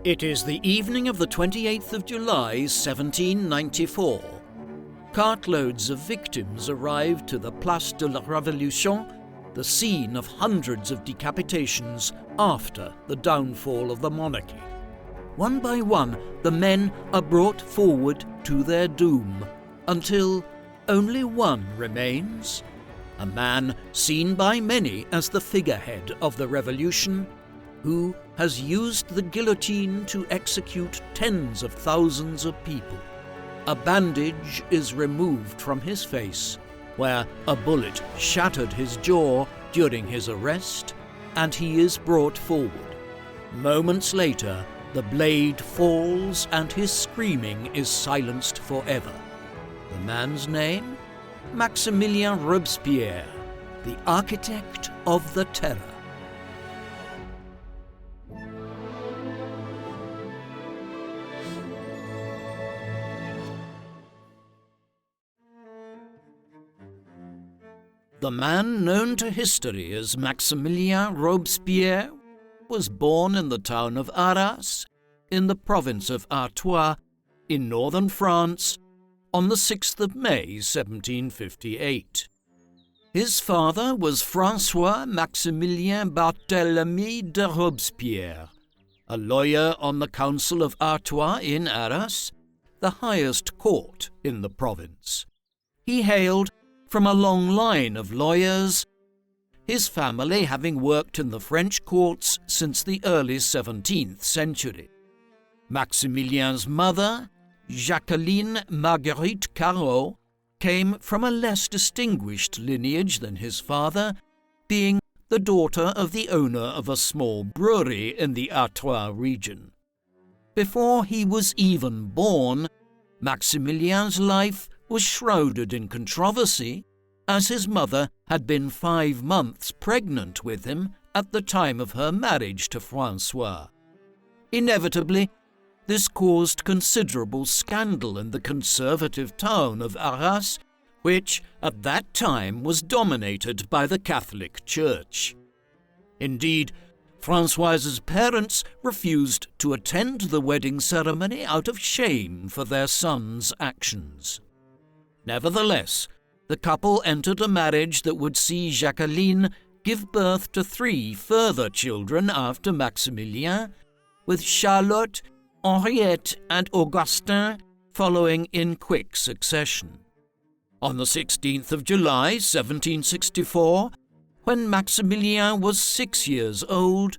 It is the evening of the 28th of July, 1794. Cartloads of victims arrived to the Place de la Révolution, the scene of hundreds of decapitations after the downfall of the monarchy. One by one, the men are brought forward to their doom, until only one remains, a man seen by many as the figurehead of the revolution, who has used the guillotine to execute tens of thousands of people. A bandage is removed from his face, where a bullet shattered his jaw during his arrest, and he is brought forward. Moments later, the blade falls and his screaming is silenced forever. The man's name? Maximilien Robespierre, the architect of the terror. The man known to history as Maximilien Robespierre was born in the town of Arras, in the province of Artois, in northern France, on the 6th of May, 1758. His father was François Maximilien Barthélemy de Robespierre, a lawyer on the Council of Artois in Arras, the highest court in the province. He hailed from a long line of lawyers, his family having worked in the French courts since the early 17th century. Maximilien's mother, Jacqueline Marguerite Carreau, came from a less distinguished lineage than his father, being the daughter of the owner of a small brewery in the Artois region. Before he was even born, Maximilien's life was shrouded in controversy, as his mother had been 5 months pregnant with him at the time of her marriage to François. Inevitably, this caused considerable scandal in the conservative town of Arras, which at that time was dominated by the Catholic Church. Indeed, Françoise's parents refused to attend the wedding ceremony out of shame for their son's actions. Nevertheless, the couple entered a marriage that would see Jacqueline give birth to 3 further children after Maximilien, with Charlotte, Henriette, and Augustin following in quick succession. On the 16th of July, 1764, when Maximilien was 6 years old,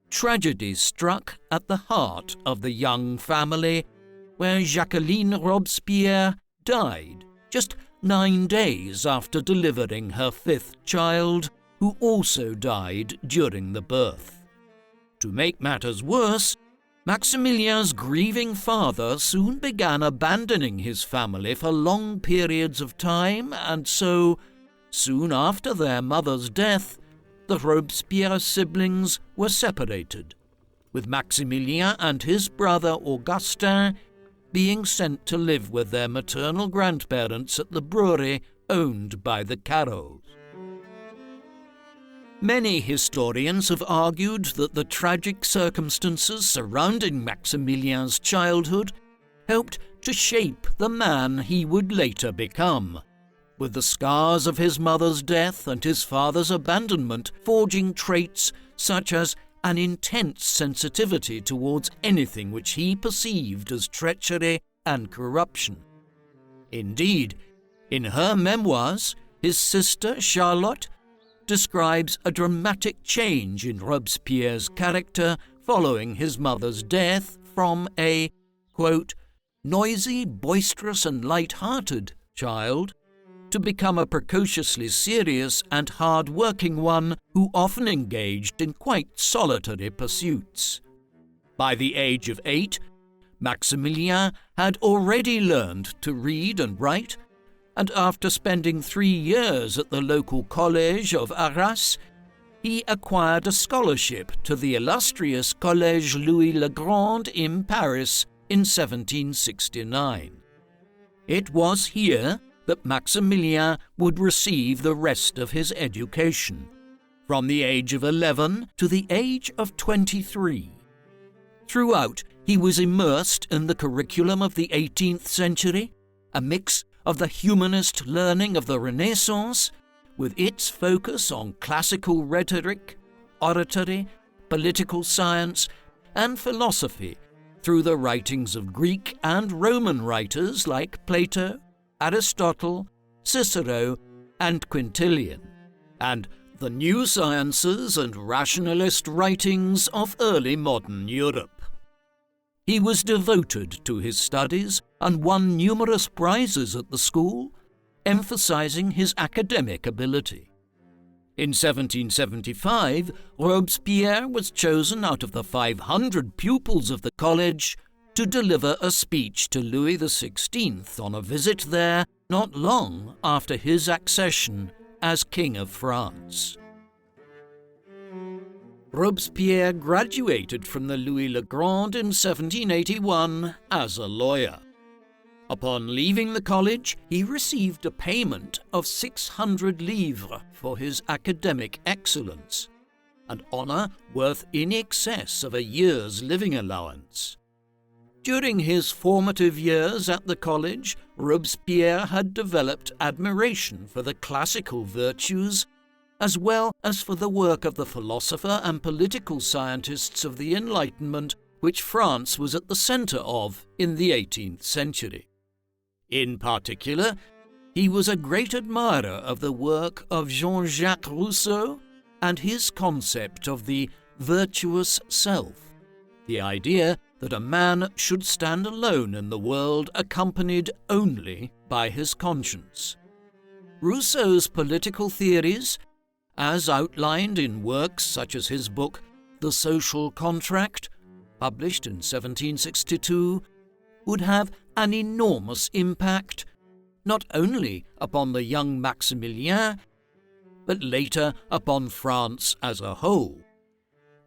tragedy struck at the heart of the young family, where Jacqueline Robespierre died just 9 days after delivering her 5th child, who also died during the birth. To make matters worse, Maximilien's grieving father soon began abandoning his family for long periods of time, and so, soon after their mother's death, the Robespierre siblings were separated, with Maximilien and his brother Augustin being sent to live with their maternal grandparents at the brewery owned by the Carreaus. Many historians have argued that the tragic circumstances surrounding Maximilien's childhood helped to shape the man he would later become, with the scars of his mother's death and his father's abandonment forging traits such as an intense sensitivity towards anything which he perceived as treachery and corruption. Indeed, in her memoirs, his sister Charlotte describes a dramatic change in Robespierre's character following his mother's death from a, quote, noisy, boisterous and light-hearted child to become a precociously serious and hard-working one who often engaged in quite solitary pursuits. By the age of 8, Maximilien had already learned to read and write, and after spending 3 years at the local college of Arras, he acquired a scholarship to the illustrious Collège Louis le Grand in Paris in 1769. It was here that Maximilien would receive the rest of his education, from the age of 11 to the age of 23. Throughout, he was immersed in the curriculum of the 18th century, a mix of the humanist learning of the Renaissance, with its focus on classical rhetoric, oratory, political science, and philosophy through the writings of Greek and Roman writers like Plato, Aristotle, Cicero, and Quintilian, and the new sciences and rationalist writings of early modern Europe. He was devoted to his studies and won numerous prizes at the school, emphasizing his academic ability. In 1775, Robespierre was chosen out of the 500 pupils of the college to deliver a speech to Louis XVI on a visit there not long after his accession as King of France. Robespierre graduated from the Louis le Grand in 1781 as a lawyer. Upon leaving the college, he received a payment of 600 livres for his academic excellence, an honour worth in excess of a year's living allowance. During his formative years at the college, Robespierre had developed admiration for the classical virtues, as well as for the work of the philosopher and political scientists of the Enlightenment, which France was at the centre of in the 18th century. In particular, he was a great admirer of the work of Jean-Jacques Rousseau and his concept of the virtuous self, the idea that a man should stand alone in the world accompanied only by his conscience. Rousseau's political theories, as outlined in works such as his book The Social Contract, published in 1762, would have an enormous impact not only upon the young Maximilien, but later upon France as a whole,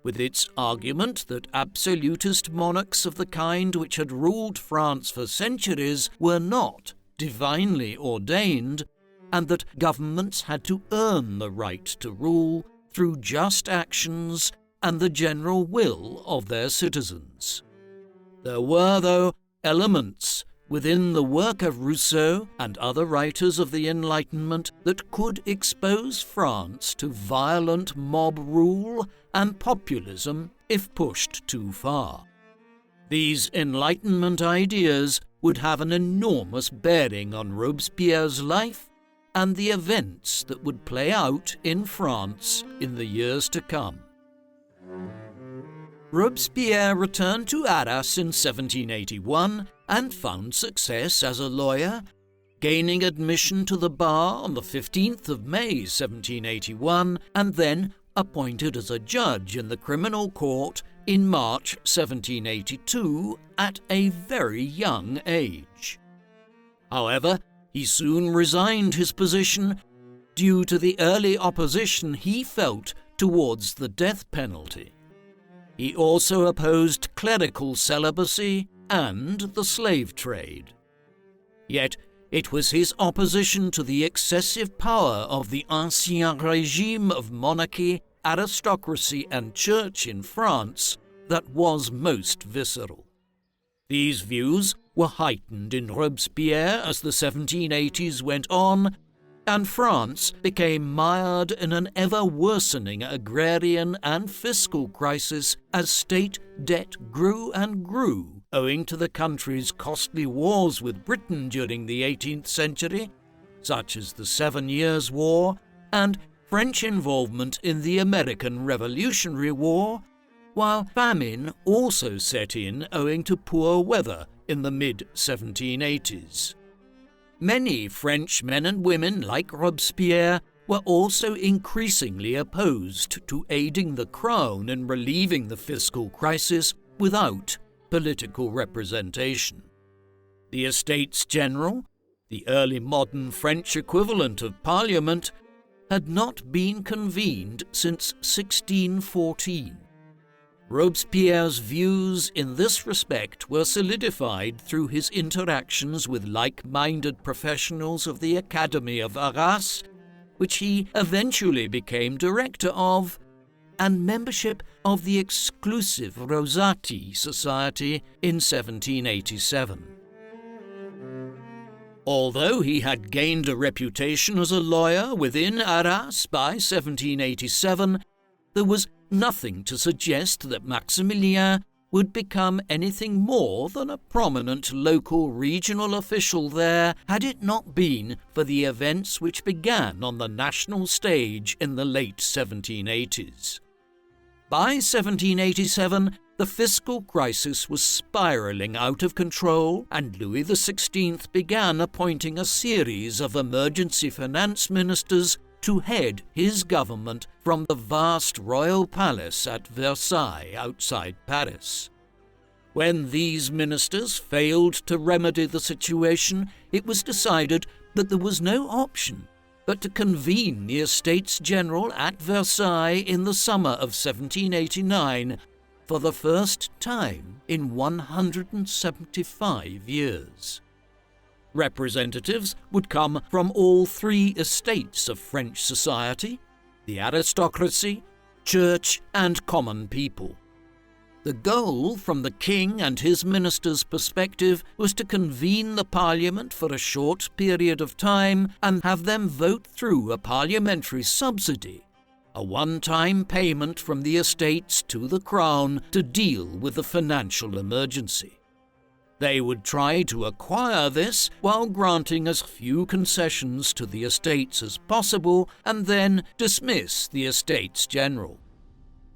with its argument that absolutist monarchs of the kind which had ruled France for centuries were not divinely ordained, and that governments had to earn the right to rule through just actions and the general will of their citizens. There were, though, elements within the work of Rousseau and other writers of the Enlightenment that could expose France to violent mob rule and populism if pushed too far. These Enlightenment ideas would have an enormous bearing on Robespierre's life and the events that would play out in France in the years to come. Robespierre returned to Arras in 1781 and found success as a lawyer, gaining admission to the bar on the 15th of May 1781 and then appointed as a judge in the criminal court in March 1782 at a very young age. However, he soon resigned his position due to the early opposition he felt towards the death penalty. He also opposed clerical celibacy and the slave trade. Yet it was his opposition to the excessive power of the ancien régime of monarchy, aristocracy and church in France that was most visceral. These views were heightened in Robespierre as the 1780s went on, and France became mired in an ever-worsening agrarian and fiscal crisis as state debt grew and grew, owing to the country's costly wars with Britain during the 18th century, such as the 7 Years' War and French involvement in the American Revolutionary War, while famine also set in owing to poor weather in the mid-1780s. Many French men and women like Robespierre were also increasingly opposed to aiding the crown in relieving the fiscal crisis without political representation. The Estates General, the early modern French equivalent of Parliament, had not been convened since 1614. Robespierre's views in this respect were solidified through his interactions with like-minded professionals of the Academy of Arras, which he eventually became director of, and membership of the exclusive Rosati Society in 1787. Although he had gained a reputation as a lawyer within Arras by 1787, there was nothing to suggest that Maximilien would become anything more than a prominent local regional official there had it not been for the events which began on the national stage in the late 1780s. By 1787, the fiscal crisis was spiralling out of control, and Louis XVI began appointing a series of emergency finance ministers to head his government from the vast royal palace at Versailles outside Paris. When these ministers failed to remedy the situation, it was decided that there was no option but to convene the Estates General at Versailles in the summer of 1789 for the first time in 175 years. Representatives would come from all three estates of French society: the aristocracy, church, and common people. The goal, from the king and his ministers' perspective, was to convene the parliament for a short period of time and have them vote through a parliamentary subsidy, a one-time payment from the estates to the crown to deal with the financial emergency. They would try to acquire this while granting as few concessions to the estates as possible and then dismiss the Estates General.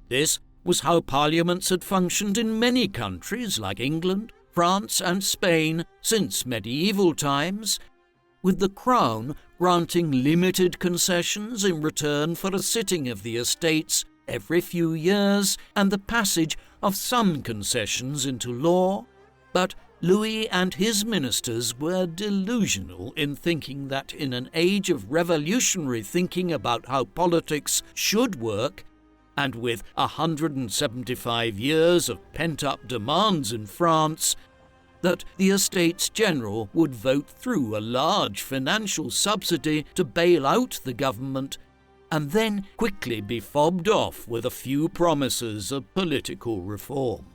This was how parliaments had functioned in many countries like England, France, and Spain since medieval times, with the crown granting limited concessions in return for a sitting of the estates every few years and the passage of some concessions into law. But Louis and his ministers were delusional in thinking that in an age of revolutionary thinking about how politics should work, and with 175 years of pent-up demands in France, that the Estates General would vote through a large financial subsidy to bail out the government and then quickly be fobbed off with a few promises of political reform.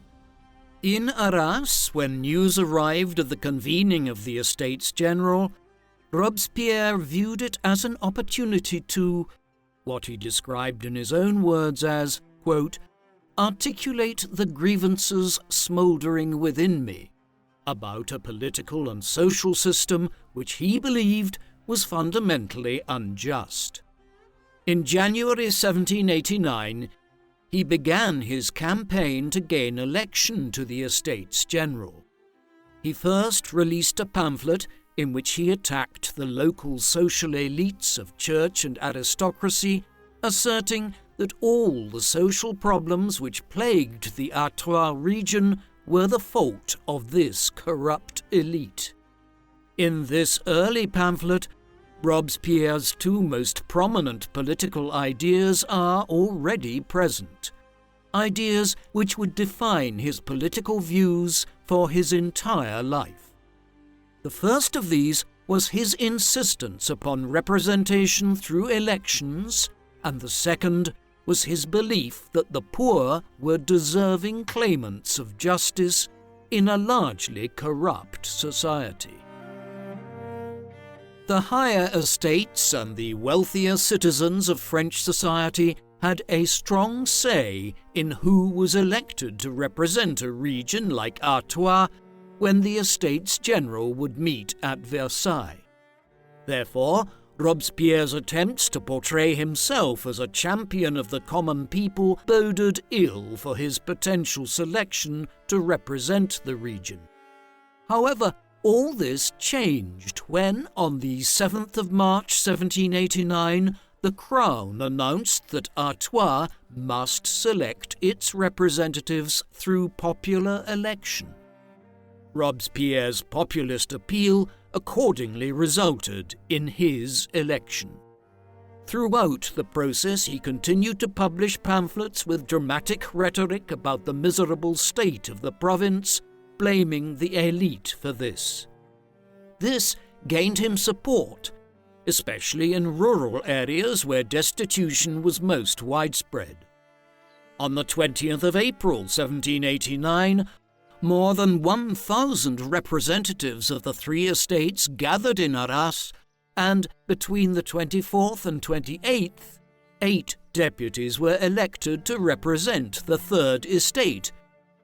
In Arras, when news arrived of the convening of the Estates General, Robespierre viewed it as an opportunity to, what he described in his own words as, quote, articulate the grievances smouldering within me about a political and social system which he believed was fundamentally unjust. In January 1789, he began his campaign to gain election to the Estates General. He first released a pamphlet in which he attacked the local social elites of church and aristocracy, asserting that all the social problems which plagued the Artois region were the fault of this corrupt elite. In this early pamphlet, Robespierre's two most prominent political ideas are already present, ideas which would define his political views for his entire life. The first of these was his insistence upon representation through elections, and the second was his belief that the poor were deserving claimants of justice in a largely corrupt society. The higher estates and the wealthier citizens of French society had a strong say in who was elected to represent a region like Artois when the Estates General would meet at Versailles. Therefore, Robespierre's attempts to portray himself as a champion of the common people boded ill for his potential selection to represent the region. However, all this changed when, on the 7th of March 1789, the Crown announced that Artois must select its representatives through popular election. Robespierre's populist appeal accordingly resulted in his election. Throughout the process, he continued to publish pamphlets with dramatic rhetoric about the miserable state of the province, blaming the elite for this. This gained him support, especially in rural areas where destitution was most widespread. On the 20th of April 1789, more than 1,000 representatives of the three estates gathered in Arras, and between the 24th and 28th, 8 deputies were elected to represent the third estate,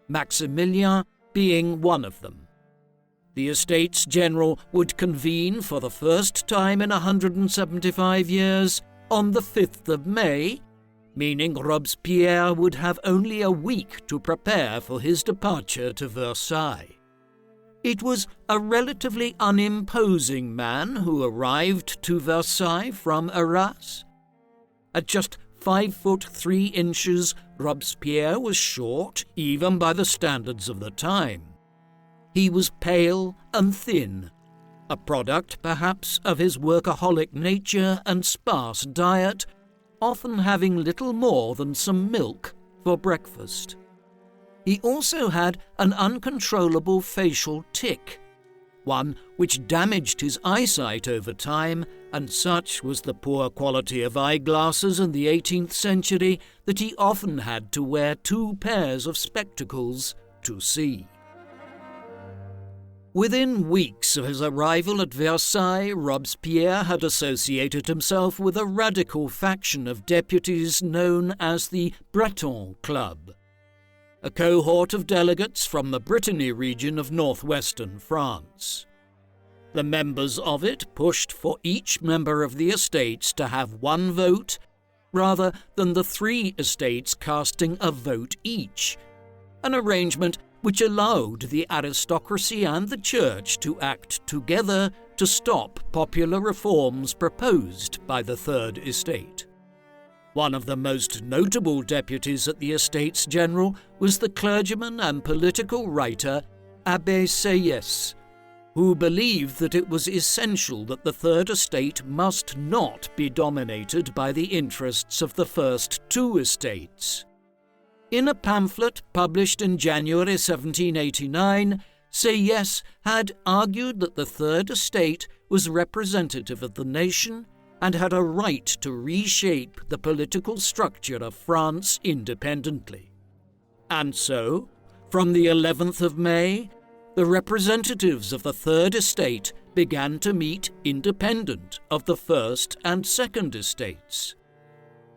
Maximilien being one of them. The Estates General would convene for the first time in 175 years on the 5th of May, meaning Robespierre would have only a week to prepare for his departure to Versailles. It was a relatively unimposing man who arrived to Versailles from Arras. At just 5 foot 3 inches, Robespierre was short, even by the standards of the time. He was pale and thin, a product perhaps of his workaholic nature and sparse diet, often having little more than some milk for breakfast. He also had an uncontrollable facial tic, one which damaged his eyesight over time, and such was the poor quality of eyeglasses in the 18th century that he often had to wear 2 pairs of spectacles to see. Within weeks of his arrival at Versailles, Robespierre had associated himself with a radical faction of deputies known as the Breton Club, a cohort of delegates from the Brittany region of northwestern France. The members of it pushed for each member of the estates to have 1 vote, rather than the 3 estates casting a vote each, an arrangement which allowed the aristocracy and the church to act together to stop popular reforms proposed by the Third Estate. One of the most notable deputies at the Estates General was the clergyman and political writer Abbé Sieyès, who believed that it was essential that the Third Estate must not be dominated by the interests of the first 2 estates. In a pamphlet published in January 1789, Sieyès had argued that the Third Estate was representative of the nation and had a right to reshape the political structure of France independently. And so, from the 11th of May, the representatives of the Third Estate began to meet independent of the First and Second Estates.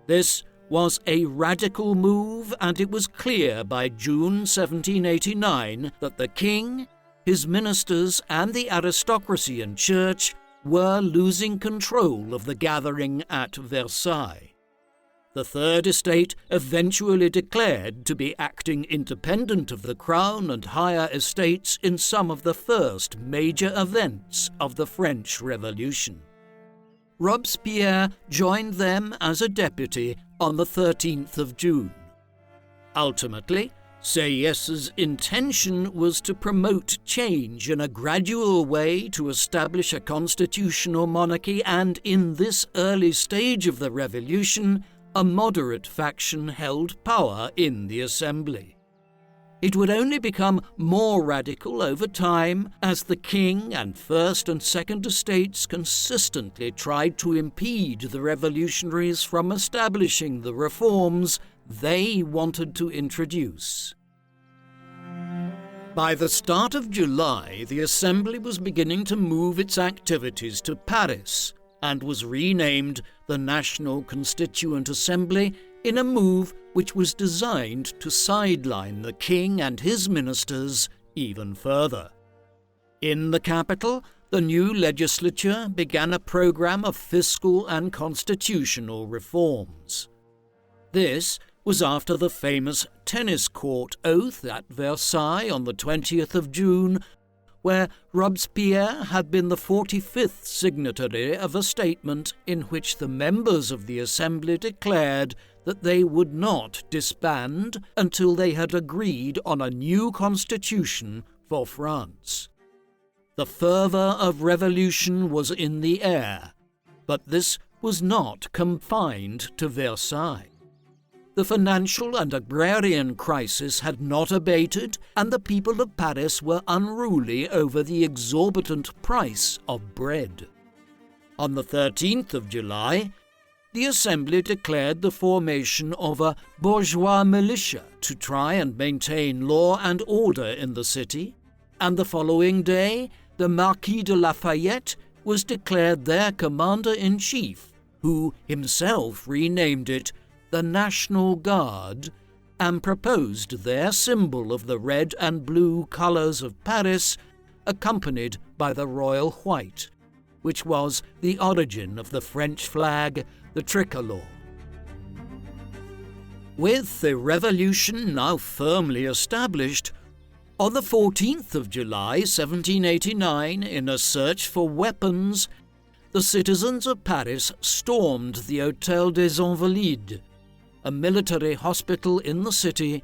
This was a radical move, and it was clear by June 1789 that the king, his ministers, and the aristocracy and church were losing control of the gathering at Versailles. The Third Estate eventually declared to be acting independent of the crown and higher estates in some of the first major events of the French Revolution. Robespierre joined them as a deputy on the 13th of June. Ultimately, Sieyès' intention was to promote change in a gradual way to establish a constitutional monarchy, and in this early stage of the revolution, a moderate faction held power in the Assembly. It would only become more radical over time as the King and First and Second Estates consistently tried to impede the revolutionaries from establishing the reforms they wanted to introduce. By the start of July, the Assembly was beginning to move its activities to Paris and was renamed the National Constituent Assembly in a move which was designed to sideline the king and his ministers even further. In the capital, the new legislature began a program of fiscal and constitutional reforms. This was after the famous tennis court oath at Versailles on the 20th of June, where Robespierre had been the 45th signatory of a statement in which the members of the Assembly declared that they would not disband until they had agreed on a new constitution for France. The fervour of revolution was in the air, but this was not confined to Versailles. The financial and agrarian crisis had not abated, and the people of Paris were unruly over the exorbitant price of bread. On the 13th of July, the Assembly declared the formation of a bourgeois militia to try and maintain law and order in the city, and the following day the Marquis de Lafayette was declared their commander-in-chief, who himself renamed it the National Guard, and proposed their symbol of the red and blue colours of Paris, accompanied by the royal white, which was the origin of the French flag, the tricolour. With the revolution now firmly established, on the 14th of July 1789, in a search for weapons, the citizens of Paris stormed the Hôtel des Invalides, a military hospital in the city,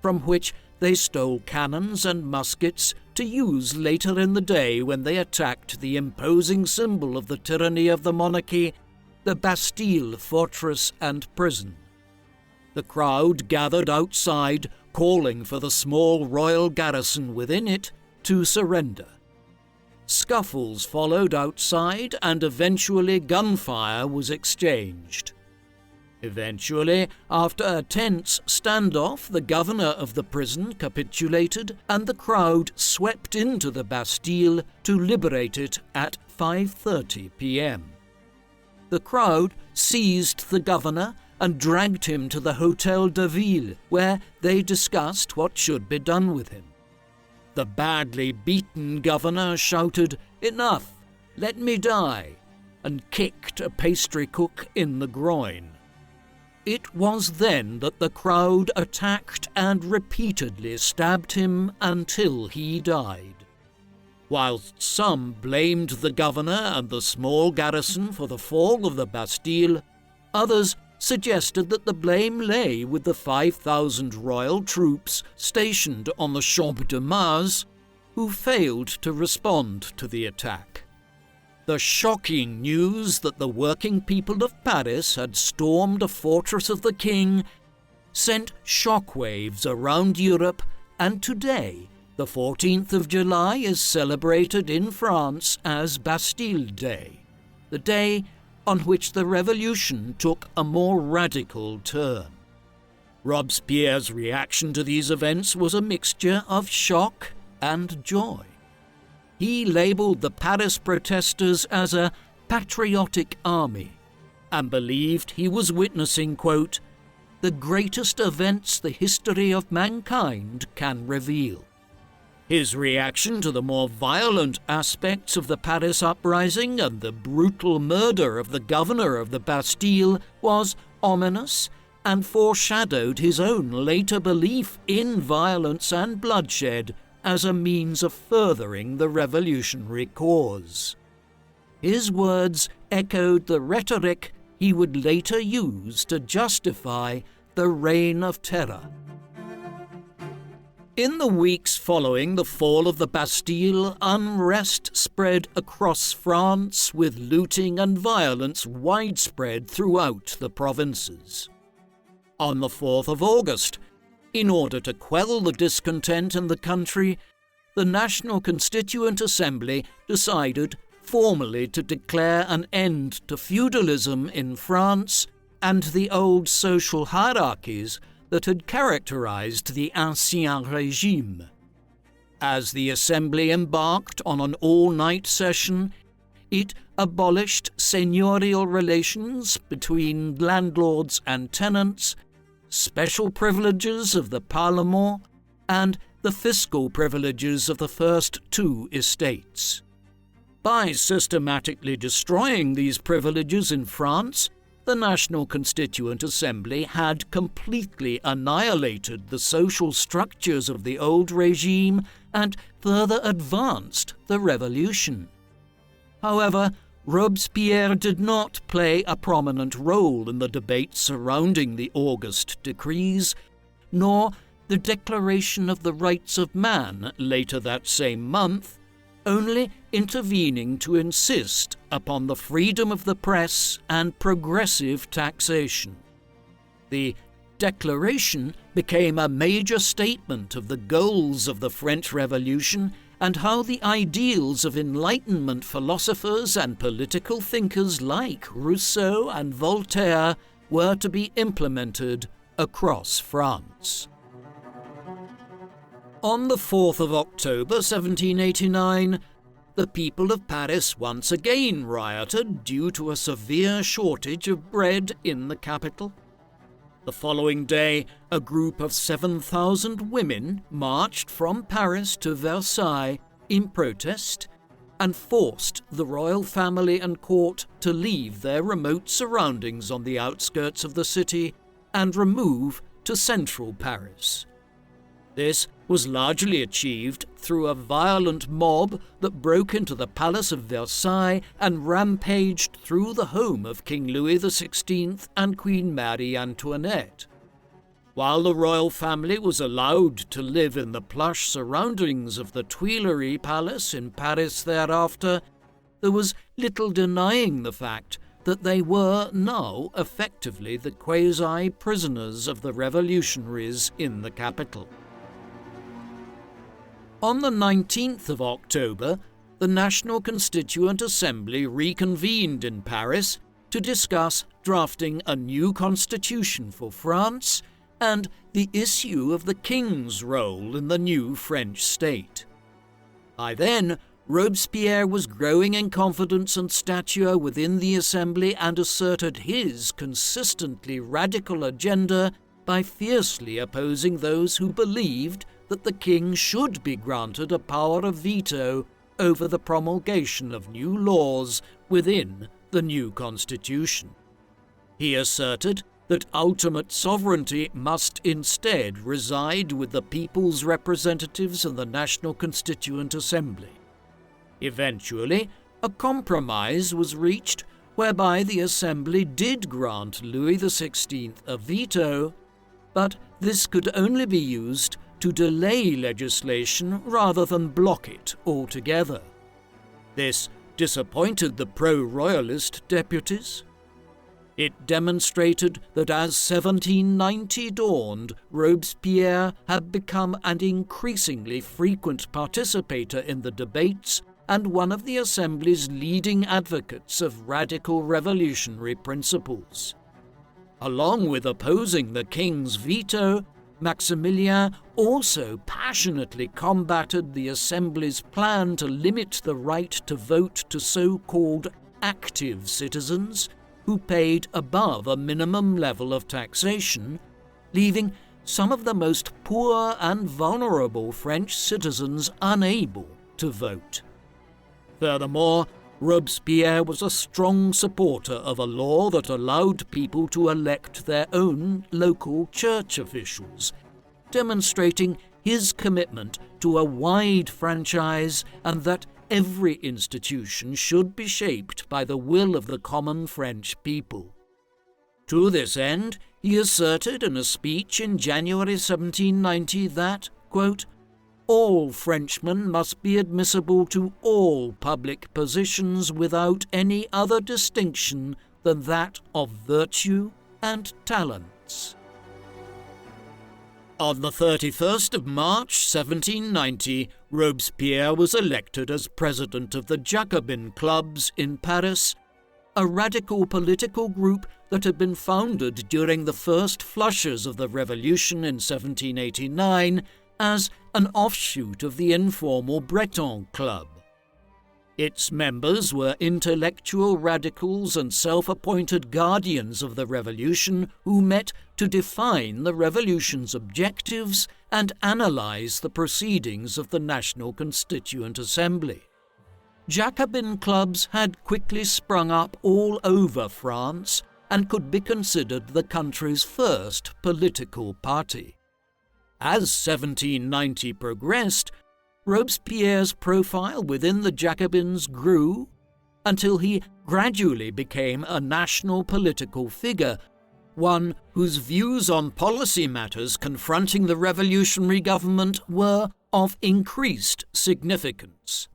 from which they stole cannons and muskets to use later in the day when they attacked the imposing symbol of the tyranny of the monarchy, the Bastille fortress and prison. The crowd gathered outside, calling for the small royal garrison within it to surrender. Scuffles followed outside, and eventually gunfire was exchanged. Eventually, after a tense standoff, the governor of the prison capitulated, and the crowd swept into the Bastille to liberate it at 5:30 p.m. The crowd seized the governor and dragged him to the Hôtel de Ville, where they discussed what should be done with him. The badly beaten governor shouted, "Enough! Let me die!" and kicked a pastry cook in the groin. It was then that the crowd attacked and repeatedly stabbed him until he died. Whilst some blamed the governor and the small garrison for the fall of the Bastille, others suggested that the blame lay with the 5,000 royal troops stationed on the Champ de Mars, who failed to respond to the attack. The shocking news that the working people of Paris had stormed a fortress of the king sent shockwaves around Europe, and today, the 14th of July, is celebrated in France as Bastille Day, the day on which the revolution took a more radical turn. Robespierre's reaction to these events was a mixture of shock and joy. He labelled the Paris protesters as a patriotic army and believed he was witnessing, quote, "the greatest events the history of mankind can reveal." His reaction to the more violent aspects of the Paris uprising and the brutal murder of the governor of the Bastille was ominous and foreshadowed his own later belief in violence and bloodshed as a means of furthering the revolutionary cause. His words echoed the rhetoric he would later use to justify the Reign of Terror. In the weeks following the fall of the Bastille, unrest spread across France, with looting and violence widespread throughout the provinces. On the 4th of August, in order to quell the discontent in the country, the National Constituent Assembly decided formally to declare an end to feudalism in France and the old social hierarchies that had characterized the Ancien Régime. As the Assembly embarked on an all-night session, it abolished seigneurial relations between landlords and tenants, special privileges of the Parlement, and the fiscal privileges of the first two estates. By systematically destroying these privileges in France, the National Constituent Assembly had completely annihilated the social structures of the old regime and further advanced the revolution. However, Robespierre did not play a prominent role in the debate surrounding the August decrees, nor the Declaration of the Rights of Man later that same month, only intervening to insist upon the freedom of the press and progressive taxation. The Declaration became a major statement of the goals of the French Revolution and how the ideals of Enlightenment philosophers and political thinkers like Rousseau and Voltaire were to be implemented across France. On the 4th of October 1789, the people of Paris once again rioted due to a severe shortage of bread in the capital. The following day, a group of 7,000 women marched from Paris to Versailles in protest and forced the royal family and court to leave their remote surroundings on the outskirts of the city and remove to central Paris. This was largely achieved through a violent mob that broke into the Palace of Versailles and rampaged through the home of King Louis XVI and Queen Marie Antoinette. While the royal family was allowed to live in the plush surroundings of the Tuileries Palace in Paris thereafter, there was little denying the fact that they were now effectively the quasi-prisoners of the revolutionaries in the capital. On the 19th of October, the National Constituent Assembly reconvened in Paris to discuss drafting a new constitution for France and the issue of the king's role in the new French state. By then, Robespierre was growing in confidence and stature within the Assembly and asserted his consistently radical agenda by fiercely opposing those who believed that the king should be granted a power of veto over the promulgation of new laws within the new constitution. He asserted that ultimate sovereignty must instead reside with the people's representatives in the National Constituent Assembly. Eventually, a compromise was reached whereby the Assembly did grant Louis XVI a veto, but this could only be used to delay legislation rather than block it altogether. This disappointed the pro-royalist deputies. It demonstrated that as 1790 dawned, Robespierre had become an increasingly frequent participator in the debates and one of the Assembly's leading advocates of radical revolutionary principles. Along with opposing the king's veto, Maximilien also passionately combated the Assembly's plan to limit the right to vote to so-called active citizens who paid above a minimum level of taxation, leaving some of the most poor and vulnerable French citizens unable to vote. Furthermore, Robespierre was a strong supporter of a law that allowed people to elect their own local church officials, demonstrating his commitment to a wide franchise and that every institution should be shaped by the will of the common French people. To this end, he asserted in a speech in January 1790 that, quote, all Frenchmen must be admissible to all public positions without any other distinction than that of virtue and talents. On the 31st of March 1790, Robespierre was elected as president of the Jacobin Clubs in Paris, a radical political group that had been founded during the first flushes of the Revolution in 1789 as an offshoot of the informal Breton Club. Its members were intellectual radicals and self-appointed guardians of the revolution who met to define the revolution's objectives and analyze the proceedings of the National Constituent Assembly. Jacobin clubs had quickly sprung up all over France and could be considered the country's first political party. As 1790 progressed, Robespierre's profile within the Jacobins grew until he gradually became a national political figure, one whose views on policy matters confronting the revolutionary government were of increased significance.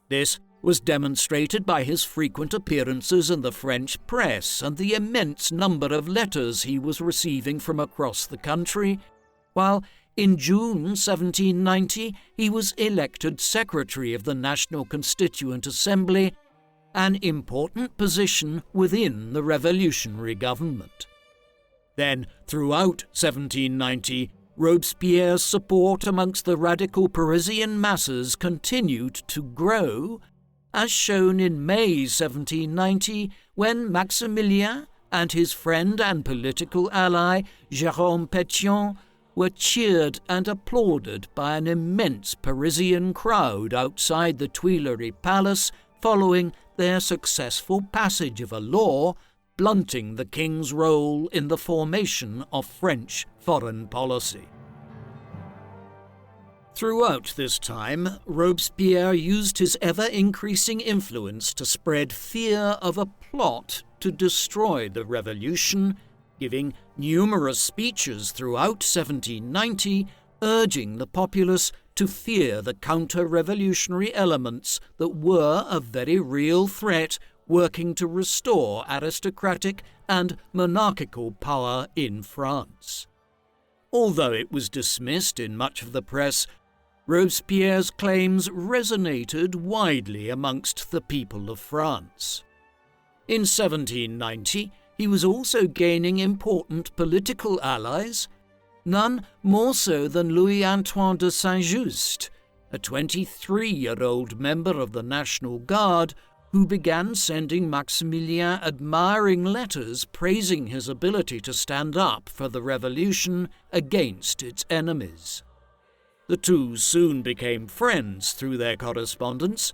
This was demonstrated by his frequent appearances in the French press and the immense number of letters he was receiving from across the country, while in June 1790 he was elected Secretary of the National Constituent Assembly, an important position within the revolutionary government. Then, throughout 1790, Robespierre's support amongst the radical Parisian masses continued to grow, as shown in May 1790, when Maximilien and his friend and political ally Jérôme Pétion were cheered and applauded by an immense Parisian crowd outside the Tuileries Palace following their successful passage of a law blunting the king's role in the formation of French foreign policy. Throughout this time, Robespierre used his ever-increasing influence to spread fear of a plot to destroy the revolution, giving numerous speeches throughout 1790 urging the populace to fear the counter-revolutionary elements that were a very real threat working to restore aristocratic and monarchical power in France. Although it was dismissed in much of the press, Robespierre's claims resonated widely amongst the people of France. In 1790, he was also gaining important political allies, none more so than Louis-Antoine de Saint-Just, a 23-year-old member of the National Guard who began sending Maximilien admiring letters praising his ability to stand up for the revolution against its enemies. The two soon became friends through their correspondence,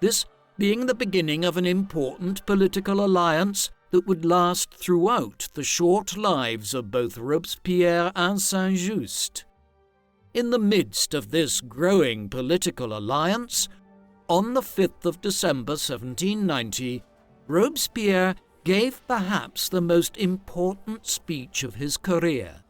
this being the beginning of an important political alliance that would last throughout the short lives of both Robespierre and Saint-Just. In the midst of this growing political alliance, on the 5th of December 1790, Robespierre gave perhaps the most important speech of his career.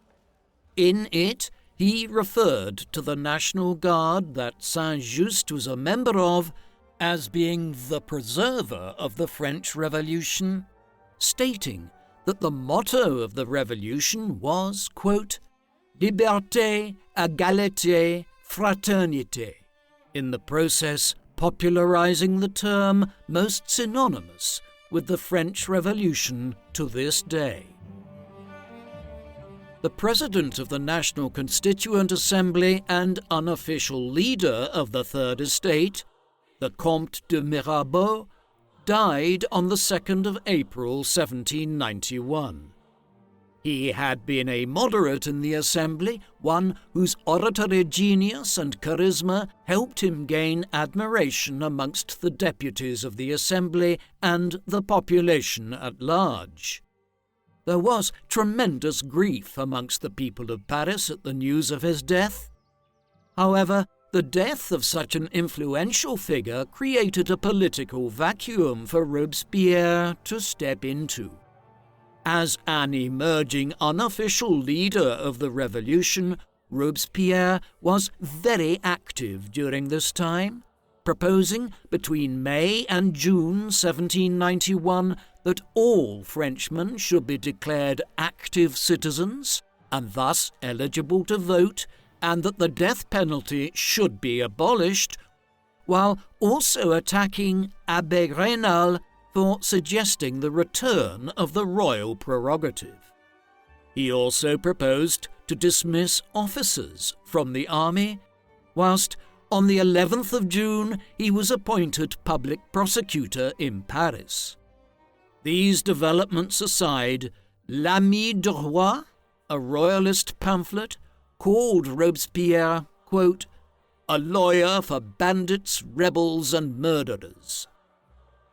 In it, he referred to the National Guard that Saint-Just was a member of as being the preserver of the French Revolution, stating that the motto of the revolution was, quote, Liberté, égalité, fraternité, in the process popularizing the term most synonymous with the French Revolution to this day. The President of the National Constituent Assembly and unofficial leader of the Third Estate, the Comte de Mirabeau, died on the 2nd of April 1791. He had been a moderate in the Assembly, one whose oratory genius and charisma helped him gain admiration amongst the deputies of the Assembly and the population at large. There was tremendous grief amongst the people of Paris at the news of his death. However, the death of such an influential figure created a political vacuum for Robespierre to step into. As an emerging unofficial leader of the revolution, Robespierre was very active during this time, proposing between May and June 1791 that all Frenchmen should be declared active citizens and thus eligible to vote, and that the death penalty should be abolished, while also attacking Abbé Raynal for suggesting the return of the royal prerogative. He also proposed to dismiss officers from the army, whilst on the 11th of June he was appointed public prosecutor in Paris. These developments aside, L'Ami du Roi, a royalist pamphlet, called Robespierre, quote, a lawyer for bandits, rebels and murderers.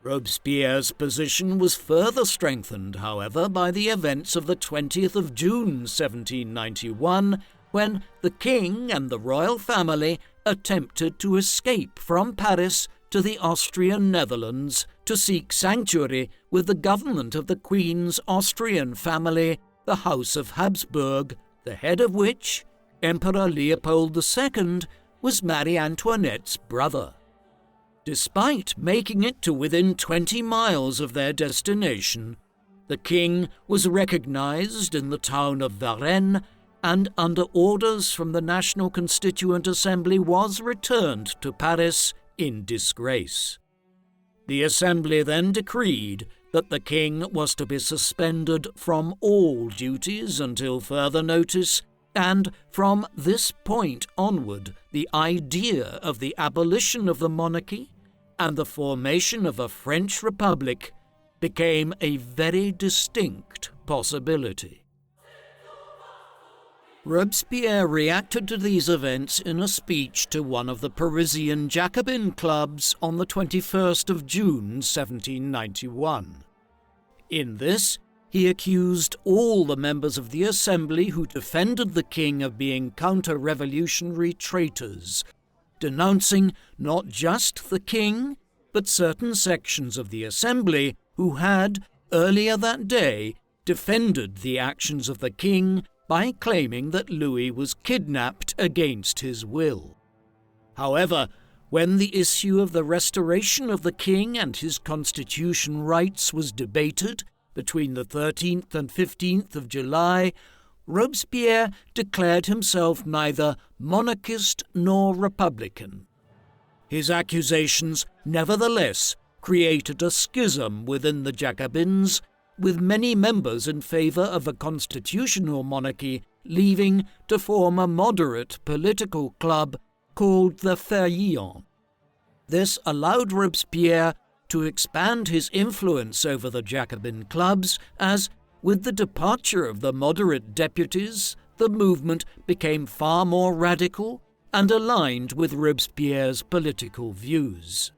Robespierre's position was further strengthened, however, by the events of the 20th of June 1791, when the king and the royal family attempted to escape from Paris to the Austrian Netherlands to seek sanctuary with the government of the Queen's Austrian family, the House of Habsburg, the head of which, Emperor Leopold II, was Marie Antoinette's brother. Despite making it to within 20 miles of their destination, the king was recognized in the town of Varennes and under orders from the National Constituent Assembly was returned to Paris in disgrace. The Assembly then decreed that the king was to be suspended from all duties until further notice, and from this point onward the idea of the abolition of the monarchy and the formation of a French republic became a very distinct possibility. Robespierre reacted to these events in a speech to one of the Parisian Jacobin clubs on the 21st of June 1791. In this, he accused all the members of the Assembly who defended the king of being counter-revolutionary traitors, denouncing not just the king, but certain sections of the Assembly who had, earlier that day, defended the actions of the king by claiming that Louis was kidnapped against his will. However, when the issue of the restoration of the king and his constitution rights was debated between the 13th and 15th of July, Robespierre declared himself neither monarchist nor republican. His accusations, nevertheless, created a schism within the Jacobins, with many members in favour of a constitutional monarchy leaving to form a moderate political club called the Thermidorian. This allowed Robespierre to expand his influence over the Jacobin clubs as, with the departure of the moderate deputies, the movement became far more radical and aligned with Robespierre's political views.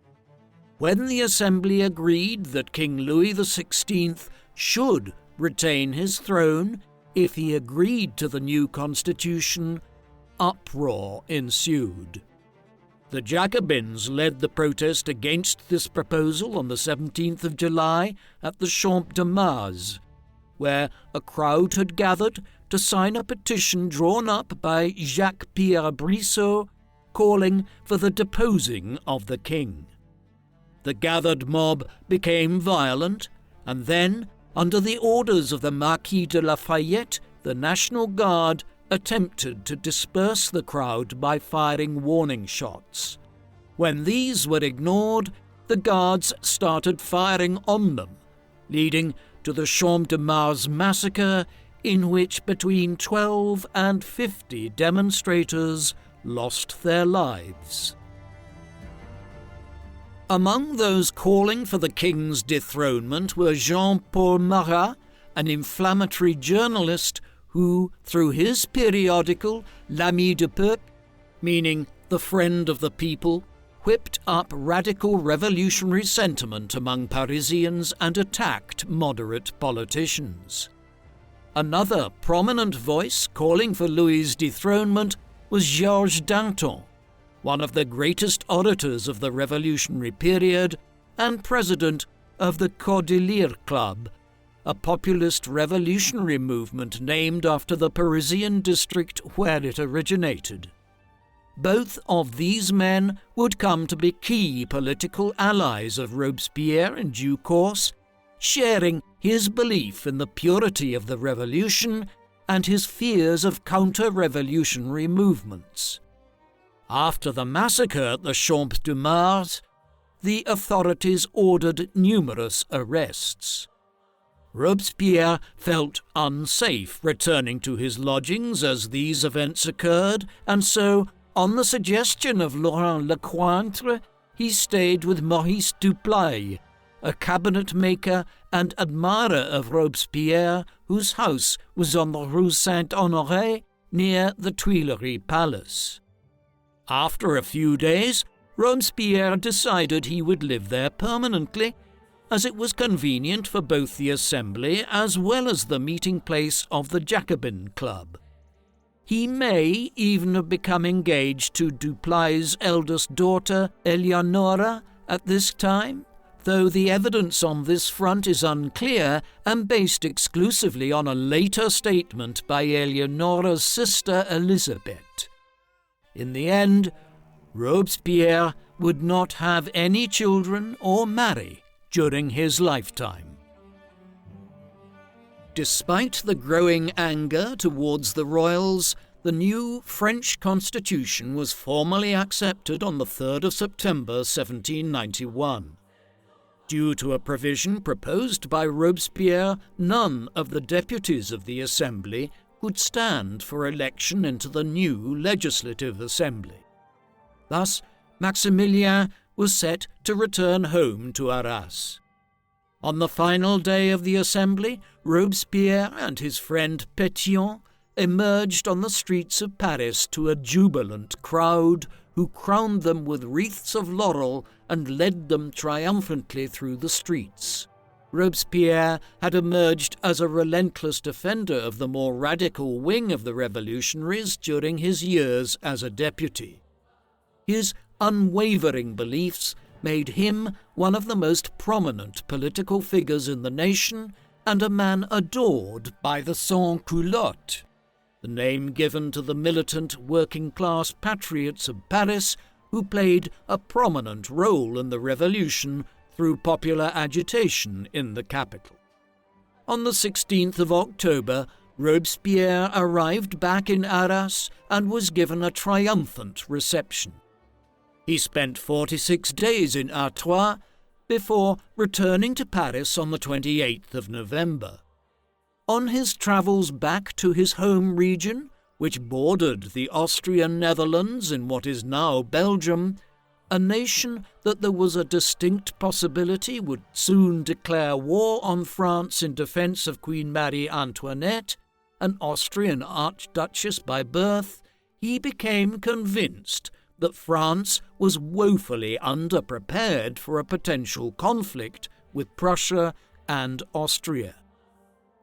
When the Assembly agreed that King Louis XVI should retain his throne if he agreed to the new constitution, uproar ensued. The Jacobins led the protest against this proposal on the 17th of July at the Champ de Mars, where a crowd had gathered to sign a petition drawn up by Jacques-Pierre Brissot calling for the deposing of the king. The gathered mob became violent, and then, under the orders of the Marquis de Lafayette, the National Guard attempted to disperse the crowd by firing warning shots. When these were ignored, the guards started firing on them, leading to the Champ de Mars massacre, in which between 12 and 50 demonstrators lost their lives. Among those calling for the king's dethronement were Jean-Paul Marat, an inflammatory journalist who, through his periodical L'Ami du Peuple, meaning the friend of the people, whipped up radical revolutionary sentiment among Parisians and attacked moderate politicians. Another prominent voice calling for Louis's dethronement was Georges Danton, one of the greatest orators of the revolutionary period and president of the Cordeliers Club, a populist revolutionary movement named after the Parisian district where it originated. Both of these men would come to be key political allies of Robespierre in due course, sharing his belief in the purity of the revolution and his fears of counter-revolutionary movements. After the massacre at the Champ de Mars, the authorities ordered numerous arrests. Robespierre felt unsafe returning to his lodgings as these events occurred, and so, on the suggestion of Laurent Lecointre, he stayed with Maurice Duplaix, a cabinet maker and admirer of Robespierre, whose house was on the Rue Saint-Honoré near the Tuileries Palace. After a few days, Robespierre decided he would live there permanently, as it was convenient for both the Assembly as well as the meeting place of the Jacobin Club. He may even have become engaged to Duplaix's eldest daughter, Eleonora, at this time, though the evidence on this front is unclear and based exclusively on a later statement by Eleonora's sister Elizabeth. In the end, Robespierre would not have any children or marry during his lifetime. Despite the growing anger towards the royals, the new French constitution was formally accepted on the 3rd of September 1791. Due to a provision proposed by Robespierre, none of the deputies of the Assembly could stand for election into the new Legislative Assembly. Thus, Maximilien was set to return home to Arras. On the final day of the Assembly, Robespierre and his friend Pétion emerged on the streets of Paris to a jubilant crowd who crowned them with wreaths of laurel and led them triumphantly through the streets. Robespierre had emerged as a relentless defender of the more radical wing of the revolutionaries during his years as a deputy. His unwavering beliefs made him one of the most prominent political figures in the nation and a man adored by the sans-culottes, the name given to the militant working-class patriots of Paris who played a prominent role in the revolution through popular agitation in the capital. On the 16th of October, Robespierre arrived back in Arras and was given a triumphant reception. He spent 46 days in Artois before returning to Paris on the 28th of November. On his travels back to his home region, which bordered the Austrian Netherlands in what is now Belgium, a nation that there was a distinct possibility would soon declare war on France in defence of Queen Marie Antoinette, an Austrian archduchess by birth, he became convinced that France was woefully underprepared for a potential conflict with Prussia and Austria.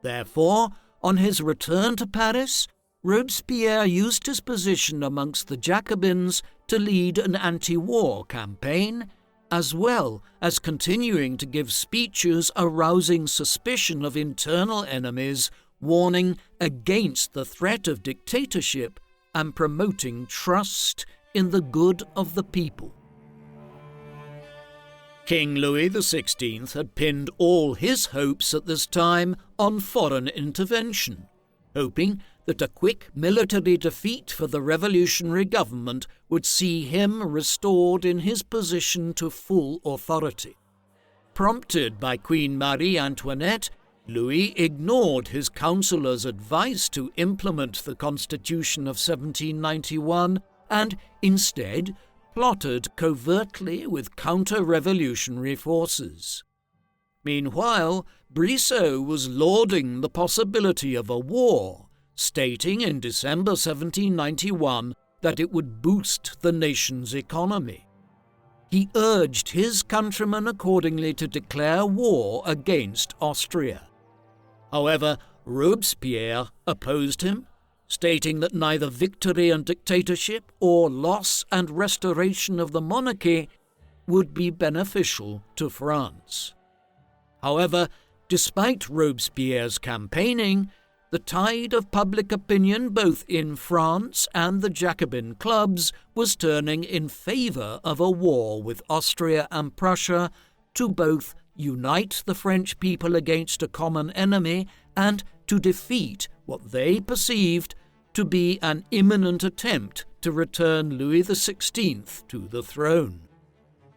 Therefore, on his return to Paris, Robespierre used his position amongst the Jacobins to lead an anti-war campaign, as well as continuing to give speeches arousing suspicion of internal enemies, warning against the threat of dictatorship and promoting trust in the good of the people. King Louis XVI had pinned all his hopes at this time on foreign intervention, hoping that a quick military defeat for the revolutionary government would see him restored in his position to full authority. Prompted by Queen Marie Antoinette, Louis ignored his councillors' advice to implement the Constitution of 1791 and instead plotted covertly with counter-revolutionary forces. Meanwhile, Brissot was lauding the possibility of a war, stating in December 1791 that it would boost the nation's economy. He urged his countrymen accordingly to declare war against Austria. However, Robespierre opposed him, stating that neither victory and dictatorship or loss and restoration of the monarchy would be beneficial to France. However, despite Robespierre's campaigning, the tide of public opinion both in France and the Jacobin clubs was turning in favour of a war with Austria and Prussia to both unite the French people against a common enemy and to defeat what they perceived to be an imminent attempt to return Louis XVI to the throne.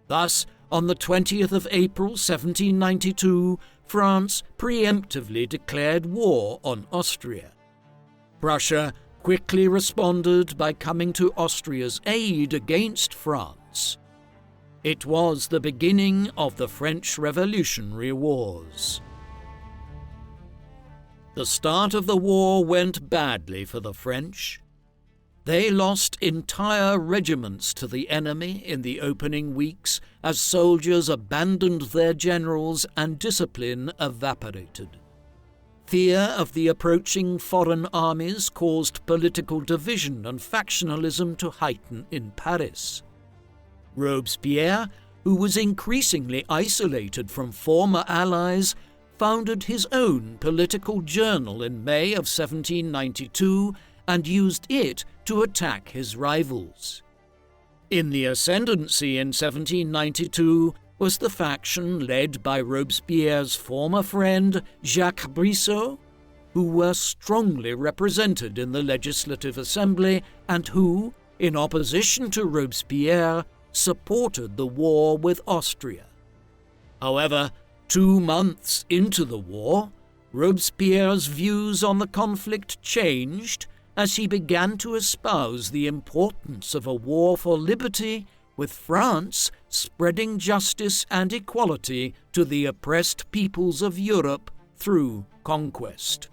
Thus, on the 20th of April 1792, France preemptively declared war on Austria. Prussia quickly responded by coming to Austria's aid against France. It was the beginning of the French Revolutionary Wars. The start of the war went badly for the French. They lost entire regiments to the enemy in the opening weeks as soldiers abandoned their generals and discipline evaporated. Fear of the approaching foreign armies caused political division and factionalism to heighten in Paris. Robespierre, who was increasingly isolated from former allies, founded his own political journal in May of 1792 and used it to attack his rivals. In the ascendancy in 1792 was the faction led by Robespierre's former friend Jacques Brissot, who were strongly represented in the Legislative Assembly and who, in opposition to Robespierre, supported the war with Austria. However, 2 months into the war, Robespierre's views on the conflict changed as he began to espouse the importance of a war for liberty, with France spreading justice and equality to the oppressed peoples of Europe through conquest.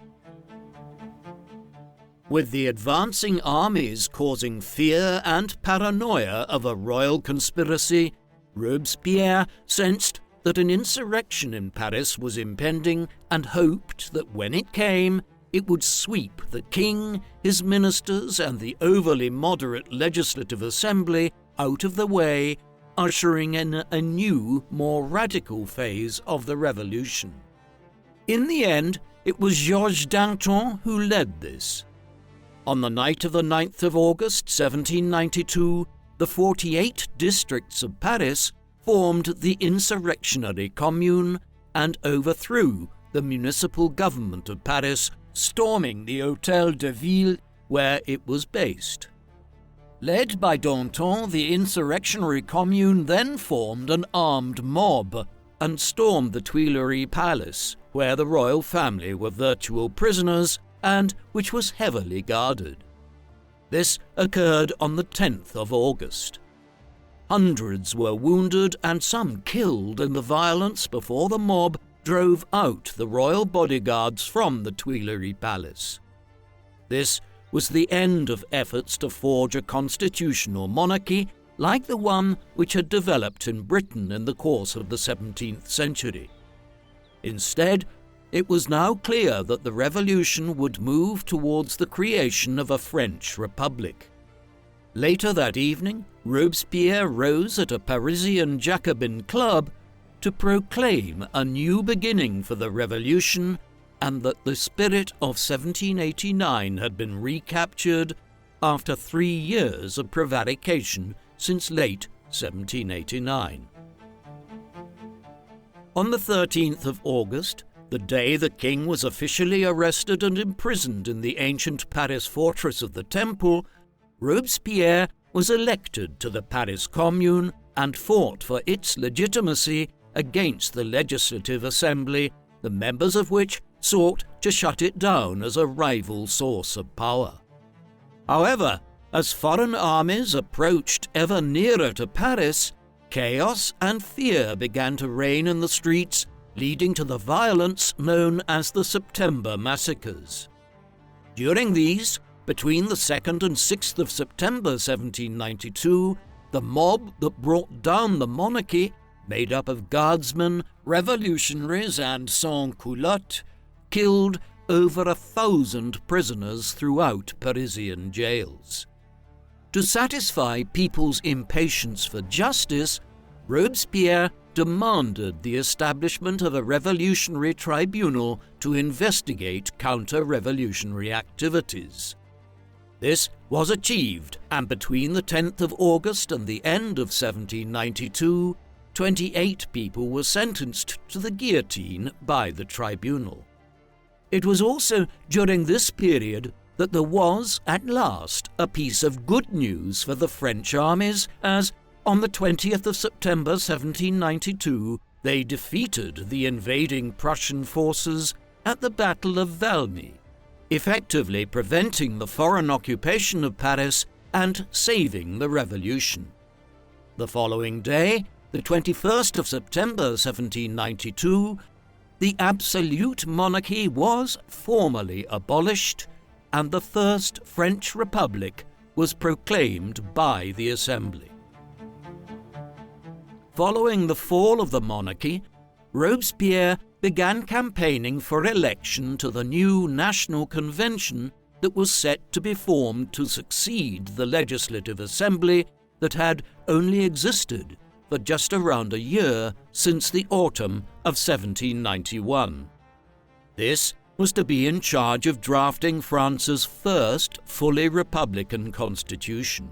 With the advancing armies causing fear and paranoia of a royal conspiracy, Robespierre sensed that an insurrection in Paris was impending and hoped that when it came, it would sweep the king, his ministers, and the overly moderate Legislative Assembly out of the way, ushering in a new, more radical phase of the revolution. In the end, it was Georges Danton who led this. On the night of the 9th of August 1792, the 48 districts of Paris formed the insurrectionary commune and overthrew the municipal government of Paris, storming the Hôtel de Ville where it was based. Led by Danton, the insurrectionary commune then formed an armed mob and stormed the Tuileries Palace, where the royal family were virtual prisoners and which was heavily guarded. This occurred on the 10th of August. Hundreds were wounded and some killed in the violence before the mob drove out the royal bodyguards from the Tuileries Palace. This was the end of efforts to forge a constitutional monarchy like the one which had developed in Britain in the course of the 17th century. Instead, it was now clear that the revolution would move towards the creation of a French republic. Later that evening, Robespierre rose at a Parisian Jacobin Club to proclaim a new beginning for the revolution and that the spirit of 1789 had been recaptured after 3 years of prevarication since late 1789. On the 13th of August, the day the king was officially arrested and imprisoned in the ancient Paris fortress of the Temple, Robespierre was elected to the Paris Commune and fought for its legitimacy against the Legislative Assembly, the members of which sought to shut it down as a rival source of power. However, as foreign armies approached ever nearer to Paris, chaos and fear began to reign in the streets, leading to the violence known as the September massacres. During these, between the 2nd and 6th of September 1792, the mob that brought down the monarchy, made up of guardsmen, revolutionaries and sans-culottes, killed over 1,000 prisoners throughout Parisian jails. To satisfy people's impatience for justice, Robespierre demanded the establishment of a revolutionary tribunal to investigate counter-revolutionary activities. This was achieved, and between the 10th of August and the end of 1792, 28 people were sentenced to the guillotine by the tribunal. It was also during this period that there was, at last, a piece of good news for the French armies as, on the 20th of September 1792, they defeated the invading Prussian forces at the Battle of Valmy, effectively preventing the foreign occupation of Paris and saving the revolution. The following day, the 21st of September 1792, the absolute monarchy was formally abolished, and the First French Republic was proclaimed by the Assembly. Following the fall of the monarchy, Robespierre began campaigning for election to the new National Convention that was set to be formed to succeed the Legislative Assembly that had only existed for just around a year since the autumn of 1791. This was to be in charge of drafting France's first fully republican constitution.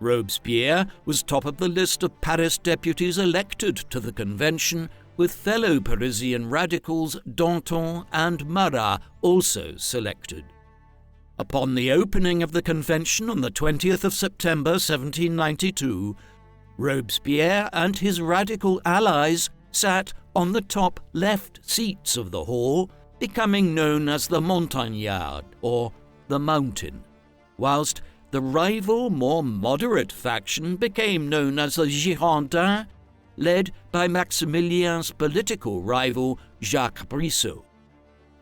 Robespierre was top of the list of Paris deputies elected to the convention, with fellow Parisian radicals Danton and Marat also selected. Upon the opening of the convention on the 20th of September 1792, Robespierre and his radical allies sat on the top left seats of the hall, becoming known as the Montagnard, or the Mountain, whilst the rival, more moderate faction became known as the Girondins, led by Maximilien's political rival Jacques Brissot.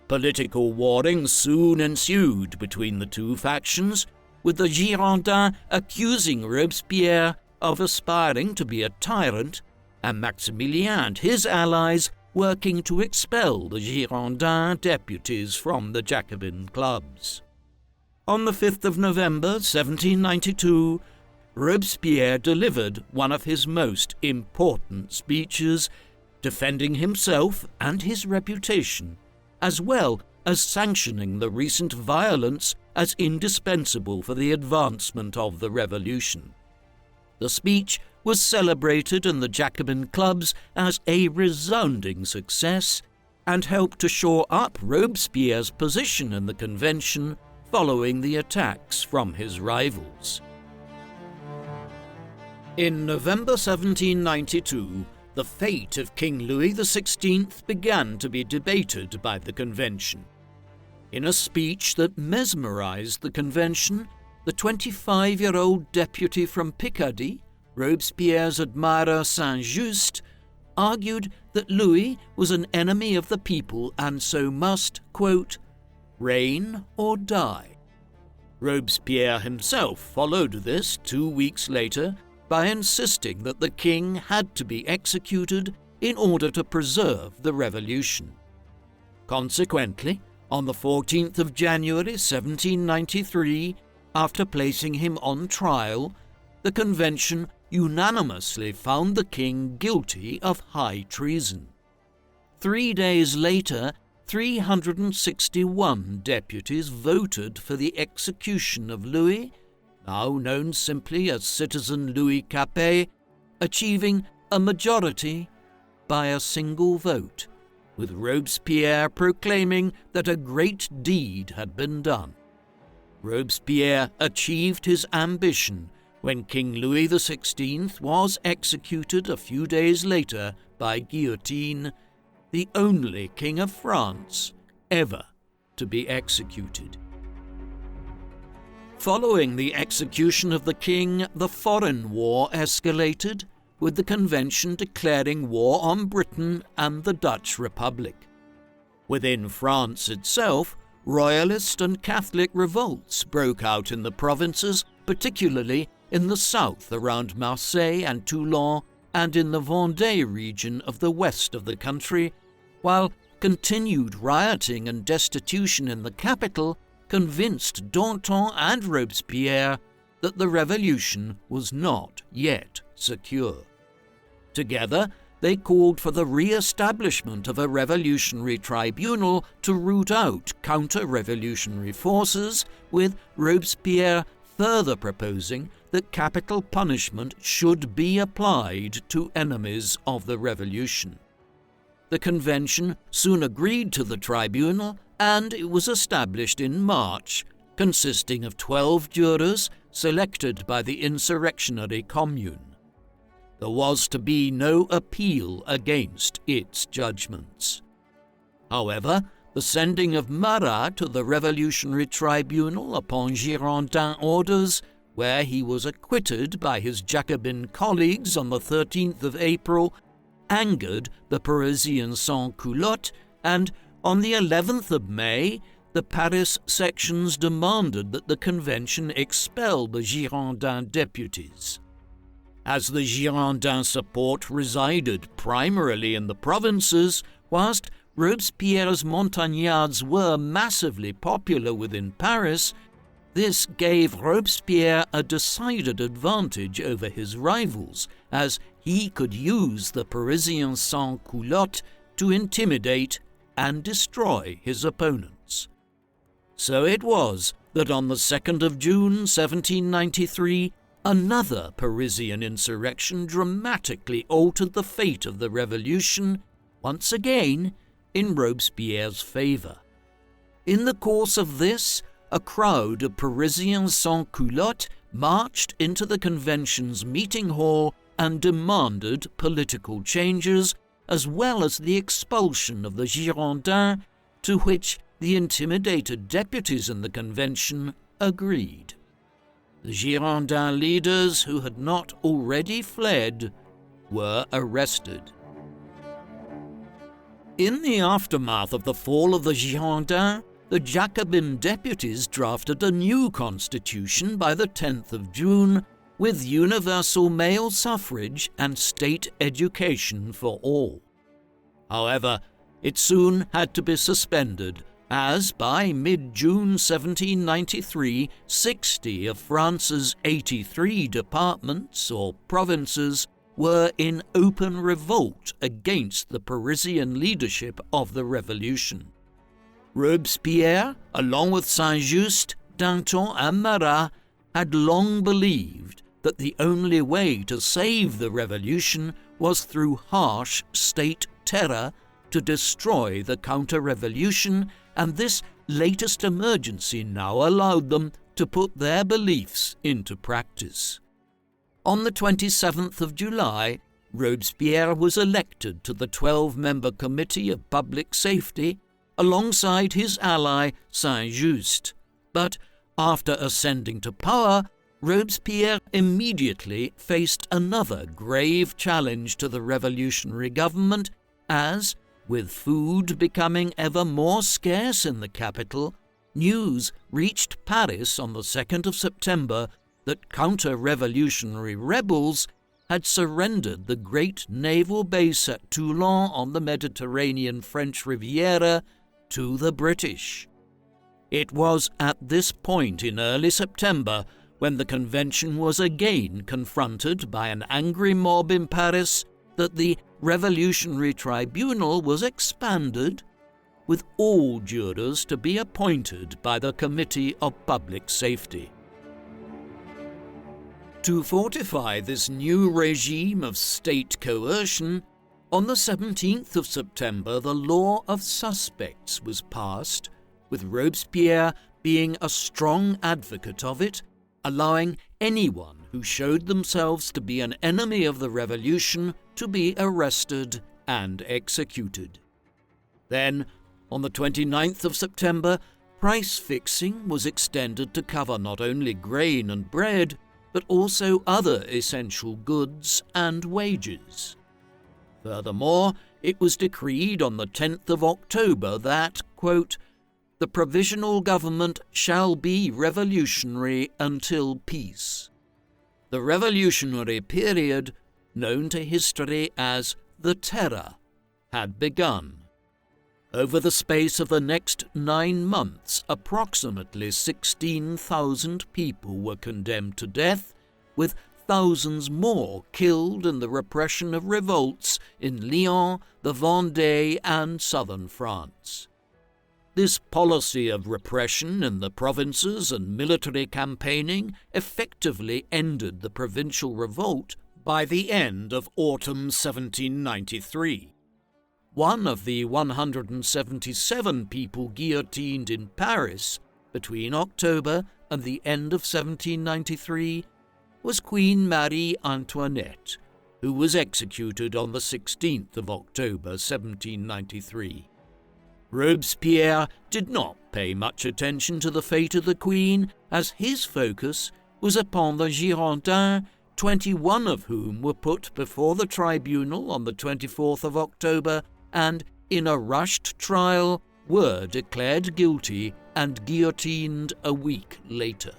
Political warring soon ensued between the two factions, with the Girondins accusing Robespierre of aspiring to be a tyrant, and Maximilien and his allies working to expel the Girondin deputies from the Jacobin clubs. On the 5th of November 1792, Robespierre delivered one of his most important speeches, defending himself and his reputation, as well as sanctioning the recent violence as indispensable for the advancement of the revolution. The speech was celebrated in the Jacobin clubs as a resounding success and helped to shore up Robespierre's position in the convention following the attacks from his rivals. In November 1792, the fate of King Louis XVI began to be debated by the convention. In a speech that mesmerized the convention, the 25-year-old deputy from Picardy, Robespierre's admirer Saint-Just, argued that Louis was an enemy of the people and so must, quote, reign or die. Robespierre himself followed this 2 weeks later by insisting that the king had to be executed in order to preserve the revolution. Consequently, on the 14th of January 1793, after placing him on trial, the convention unanimously found the king guilty of high treason. 3 days later, 361 deputies voted for the execution of Louis, now known simply as Citizen Louis Capet, achieving a majority by a single vote, with Robespierre proclaiming that a great deed had been done. Robespierre achieved his ambition when King Louis XVI was executed a few days later by guillotine, the only king of France ever to be executed. Following the execution of the king, the foreign war escalated, with the convention declaring war on Britain and the Dutch Republic. Within France itself, royalist and Catholic revolts broke out in the provinces, particularly in the south around Marseille and Toulon, and in the Vendée region of the west of the country, while continued rioting and destitution in the capital convinced Danton and Robespierre that the revolution was not yet secure. Together, they called for the re-establishment of a revolutionary tribunal to root out counter-revolutionary forces, with Robespierre further proposing that capital punishment should be applied to enemies of the revolution. The convention soon agreed to the tribunal, and it was established in March, consisting of 12 jurors selected by the insurrectionary commune. There was to be no appeal against its judgments. However, the sending of Marat to the Revolutionary Tribunal upon Girondin orders, where he was acquitted by his Jacobin colleagues on the 13th of April, angered the Parisian sans-culottes, and on the 11th of May, the Paris sections demanded that the convention expel the Girondin deputies. As the Girondin support resided primarily in the provinces, whilst Robespierre's Montagnards were massively popular within Paris, this gave Robespierre a decided advantage over his rivals, as he could use the Parisian sans-culottes to intimidate and destroy his opponents. So it was that on the 2nd of June 1793, another Parisian insurrection dramatically altered the fate of the revolution once again in Robespierre's favour. In the course of this, a crowd of Parisians sans-culottes marched into the convention's meeting hall and demanded political changes, as well as the expulsion of the Girondins, to which the intimidated deputies in the convention agreed. The Girondin leaders who had not already fled were arrested. In the aftermath of the fall of the Girondins, the Jacobin deputies drafted a new constitution by the 10th of June with universal male suffrage and state education for all. However, it soon had to be suspended, as by mid-June 1793, 60 of France's 83 departments or provinces were in open revolt against the Parisian leadership of the revolution. Robespierre, along with Saint-Just, Danton and Marat, had long believed that the only way to save the revolution was through harsh state terror to destroy the counter-revolution, and this latest emergency now allowed them to put their beliefs into practice. On the 27th of July, Robespierre was elected to the 12-member Committee of Public Safety alongside his ally Saint-Just. But after ascending to power, Robespierre immediately faced another grave challenge to the revolutionary government as, with food becoming ever more scarce in the capital, news reached Paris on the 2nd of September that counter-revolutionary rebels had surrendered the great naval base at Toulon on the Mediterranean French Riviera to the British. It was at this point in early September when the convention was again confronted by an angry mob in Paris that the Revolutionary Tribunal was expanded, with all jurors to be appointed by the Committee of Public Safety. To fortify this new regime of state coercion, on the 17th of September the law of suspects was passed, with Robespierre being a strong advocate of it, allowing anyone who showed themselves to be an enemy of the revolution to be arrested and executed. Then, on the 29th of September, price fixing was extended to cover not only grain and bread, but also other essential goods and wages. Furthermore, it was decreed on the 10th of October that, quote, "The provisional government shall be revolutionary until peace." The revolutionary period, known to history as the Terror, had begun. Over the space of the next 9 months, approximately 16,000 people were condemned to death, with thousands more killed in the repression of revolts in Lyon, the Vendée, and southern France. This policy of repression in the provinces and military campaigning effectively ended the provincial revolt by the end of autumn 1793. One of the 177 people guillotined in Paris between October and the end of 1793 was Queen Marie Antoinette, who was executed on the 16th of October 1793. Robespierre did not pay much attention to the fate of the Queen, as his focus was upon the Girondins, 21 of whom were put before the tribunal on the 24th of October and, in a rushed trial, were declared guilty and guillotined a week later.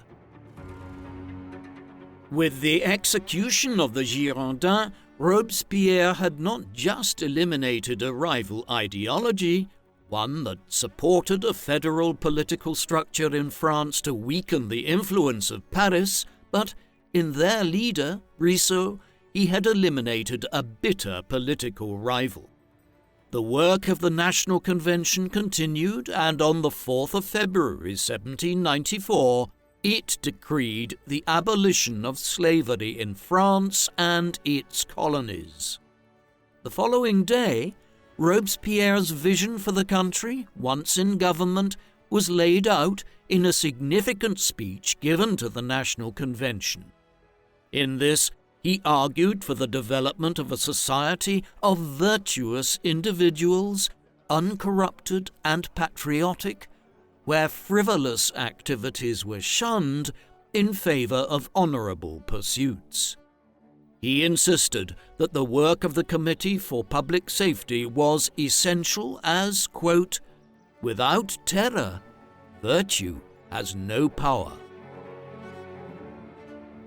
With the execution of the Girondins, Robespierre had not just eliminated a rival ideology, one that supported a federal political structure in France to weaken the influence of Paris, but in their leader, Brissot, he had eliminated a bitter political rival. The work of the National Convention continued, and on the 4th of February 1794, it decreed the abolition of slavery in France and its colonies. The following day, Robespierre's vision for the country, once in government, was laid out in a significant speech given to the National Convention. In this, he argued for the development of a society of virtuous individuals, uncorrupted and patriotic, where frivolous activities were shunned in favor of honorable pursuits. He insisted that the work of the Committee for Public Safety was essential as, quote, "Without terror, virtue has no power."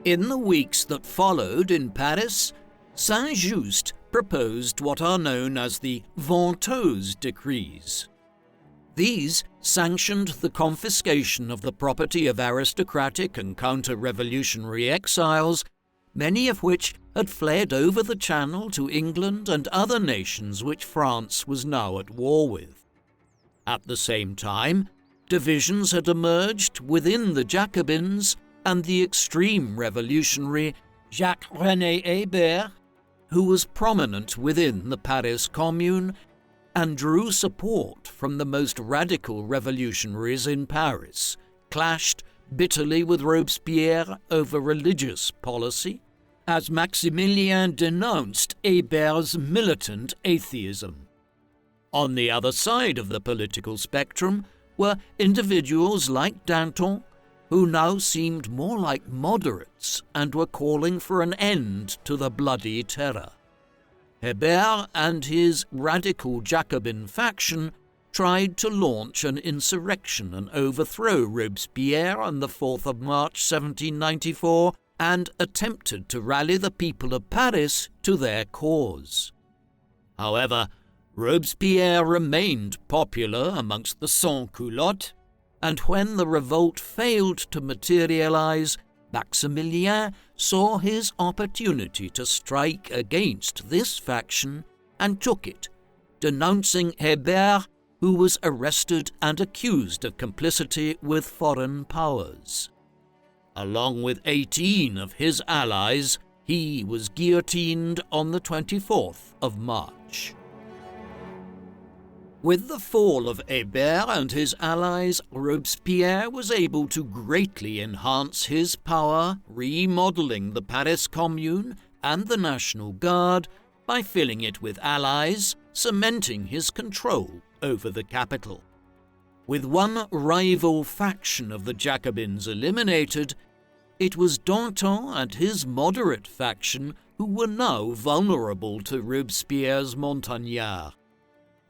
In the weeks that followed in Paris, Saint-Just proposed what are known as the Ventose Decrees. These sanctioned the confiscation of the property of aristocratic and counter-revolutionary exiles, many of which had fled over the Channel to England and other nations which France was now at war with. At the same time, divisions had emerged within the Jacobins and the extreme revolutionary Jacques-René Hébert, who was prominent within the Paris Commune and drew support from the most radical revolutionaries in Paris, clashed bitterly with Robespierre over religious policy, as Maximilien denounced Hébert's militant atheism. On the other side of the political spectrum were individuals like Danton, who now seemed more like moderates and were calling for an end to the bloody terror. Hébert and his radical Jacobin faction tried to launch an insurrection and overthrow Robespierre on the 4th of March 1794 and attempted to rally the people of Paris to their cause. However, Robespierre remained popular amongst the sans-culottes, and when the revolt failed to materialize, Maximilien saw his opportunity to strike against this faction and took it, denouncing Hébert, who was arrested and accused of complicity with foreign powers. Along with 18 of his allies, he was guillotined on the 24th of March. With the fall of Hébert and his allies, Robespierre was able to greatly enhance his power, remodeling the Paris Commune and the National Guard by filling it with allies, cementing his control over the capital. With one rival faction of the Jacobins eliminated, it was Danton and his moderate faction who were now vulnerable to Robespierre's Montagnards.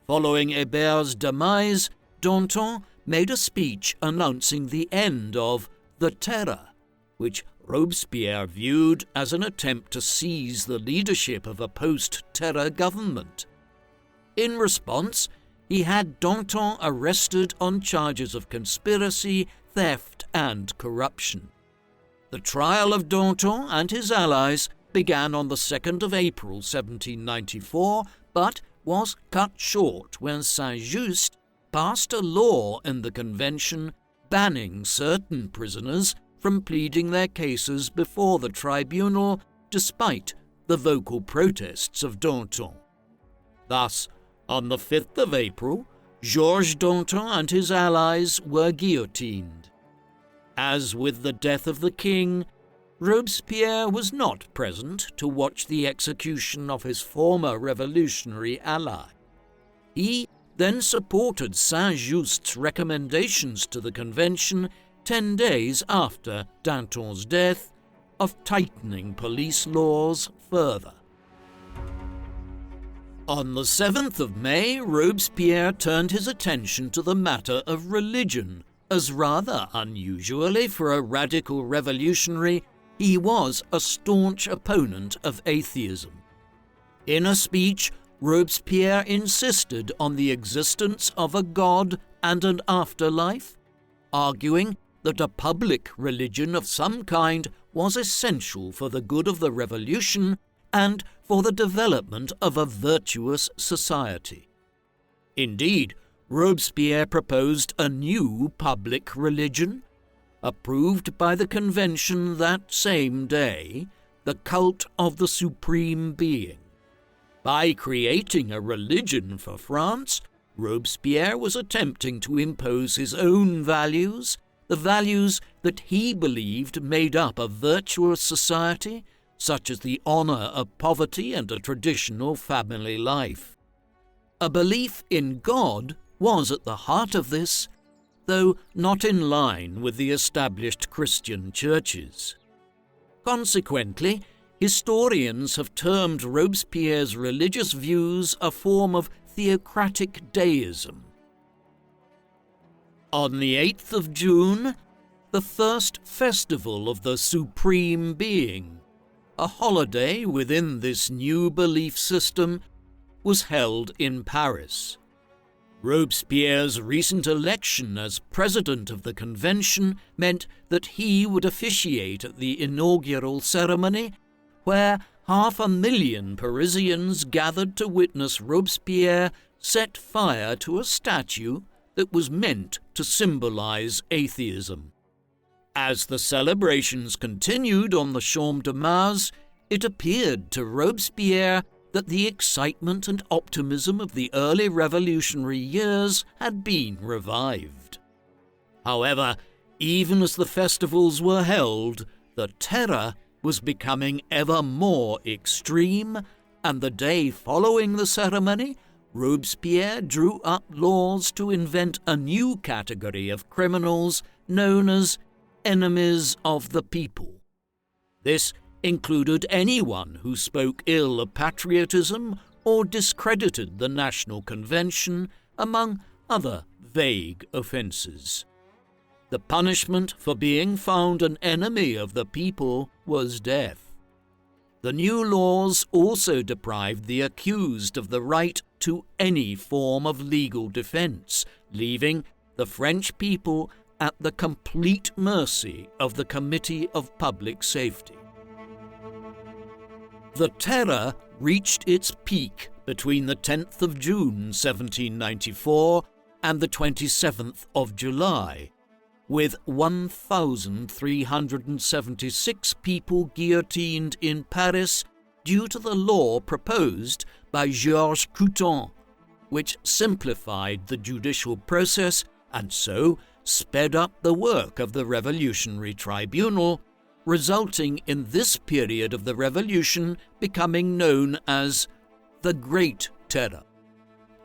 Following Hébert's demise, Danton made a speech announcing the end of the Terror, which Robespierre viewed as an attempt to seize the leadership of a post-terror government. In response, he had Danton arrested on charges of conspiracy, theft, and corruption. The trial of Danton and his allies began on the 2nd of April 1794, but was cut short when Saint-Just passed a law in the Convention banning certain prisoners from pleading their cases before the tribunal despite the vocal protests of Danton. Thus, on the 5th of April, Georges Danton and his allies were guillotined. As with the death of the king, Robespierre was not present to watch the execution of his former revolutionary ally. He then supported Saint-Just's recommendations to the Convention 10 days after Danton's death of tightening police laws further. On the 7th of May, Robespierre turned his attention to the matter of religion, as rather unusually for a radical revolutionary, he was a staunch opponent of atheism. In a speech, Robespierre insisted on the existence of a god and an afterlife, arguing that a public religion of some kind was essential for the good of the revolution and for the development of a virtuous society. Indeed, Robespierre proposed a new public religion, approved by the Convention that same day, the cult of the Supreme Being. By creating a religion for France, Robespierre was attempting to impose his own values, the values that he believed made up a virtuous society, such as the honour of poverty and a traditional family life. A belief in God was at the heart of this, though not in line with the established Christian churches. Consequently, historians have termed Robespierre's religious views a form of theocratic deism. On the 8th of June, the first festival of the Supreme Being, a holiday within this new belief system, was held in Paris. Robespierre's recent election as president of the convention meant that he would officiate at the inaugural ceremony, where 500,000 Parisians gathered to witness Robespierre set fire to a statue that was meant to symbolize atheism. As the celebrations continued on the Champ de Mars, it appeared to Robespierre that the excitement and optimism of the early revolutionary years had been revived. However, even as the festivals were held, the terror was becoming ever more extreme, and the day following the ceremony, Robespierre drew up laws to invent a new category of criminals known as enemies of the people. This included anyone who spoke ill of patriotism or discredited the National Convention, among other vague offences. The punishment for being found an enemy of the people was death. The new laws also deprived the accused of the right to any form of legal defence, leaving the French people at the complete mercy of the Committee of Public Safety. The terror reached its peak between the 10th of June 1794 and the 27th of July, with 1,376 people guillotined in Paris due to the law proposed by Georges Couthon, which simplified the judicial process and so sped up the work of the Revolutionary Tribunal, resulting in this period of the Revolution becoming known as the Great Terror.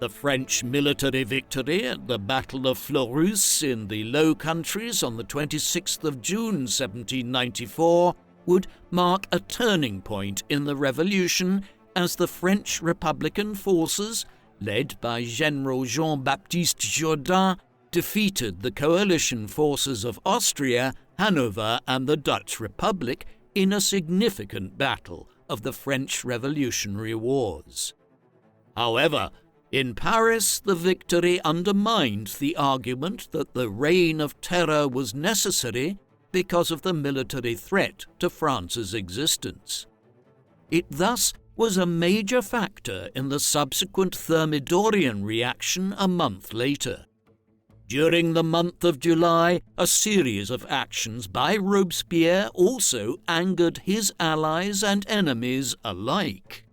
The French military victory at the Battle of Fleurus in the Low Countries on the 26th of June 1794 would mark a turning point in the revolution as the French Republican forces, led by General Jean-Baptiste Jourdan, defeated the coalition forces of Austria, Hanover, and the Dutch Republic in a significant battle of the French Revolutionary Wars. However, in Paris, the victory undermined the argument that the reign of terror was necessary because of the military threat to France's existence. It thus was a major factor in the subsequent Thermidorian reaction a month later. During the month of July, a series of actions by Robespierre also angered his allies and enemies alike.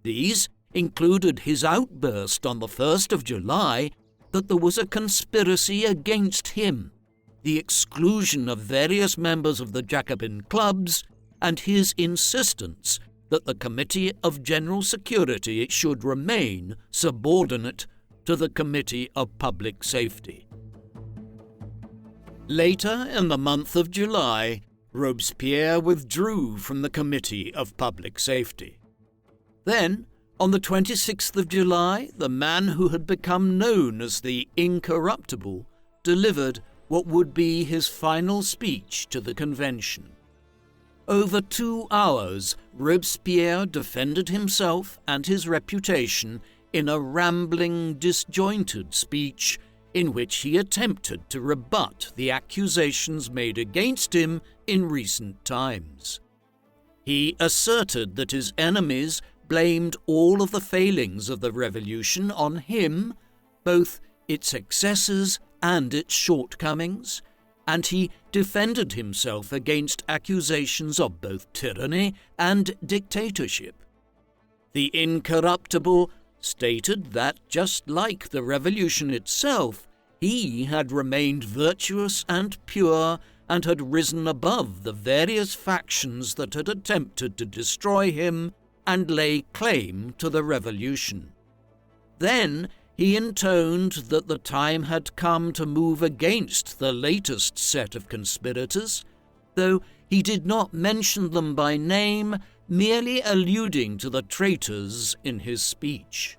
These included his outburst on the 1st of July that there was a conspiracy against him, the exclusion of various members of the Jacobin clubs, and his insistence that the Committee of General Security should remain subordinate to the Committee of Public Safety. Later in the month of July, Robespierre withdrew from the Committee of Public Safety. Then, on the 26th of July, the man who had become known as the Incorruptible delivered what would be his final speech to the convention. Over 2 hours, Robespierre defended himself and his reputation in a rambling, disjointed speech in which he attempted to rebut the accusations made against him in recent times. He asserted that his enemies blamed all of the failings of the revolution on him, both its excesses and its shortcomings, and he defended himself against accusations of both tyranny and dictatorship. The Incorruptible stated that, just like the revolution itself, he had remained virtuous and pure and had risen above the various factions that had attempted to destroy him and lay claim to the revolution. Then he intoned that the time had come to move against the latest set of conspirators, though he did not mention them by name, merely alluding to the traitors in his speech.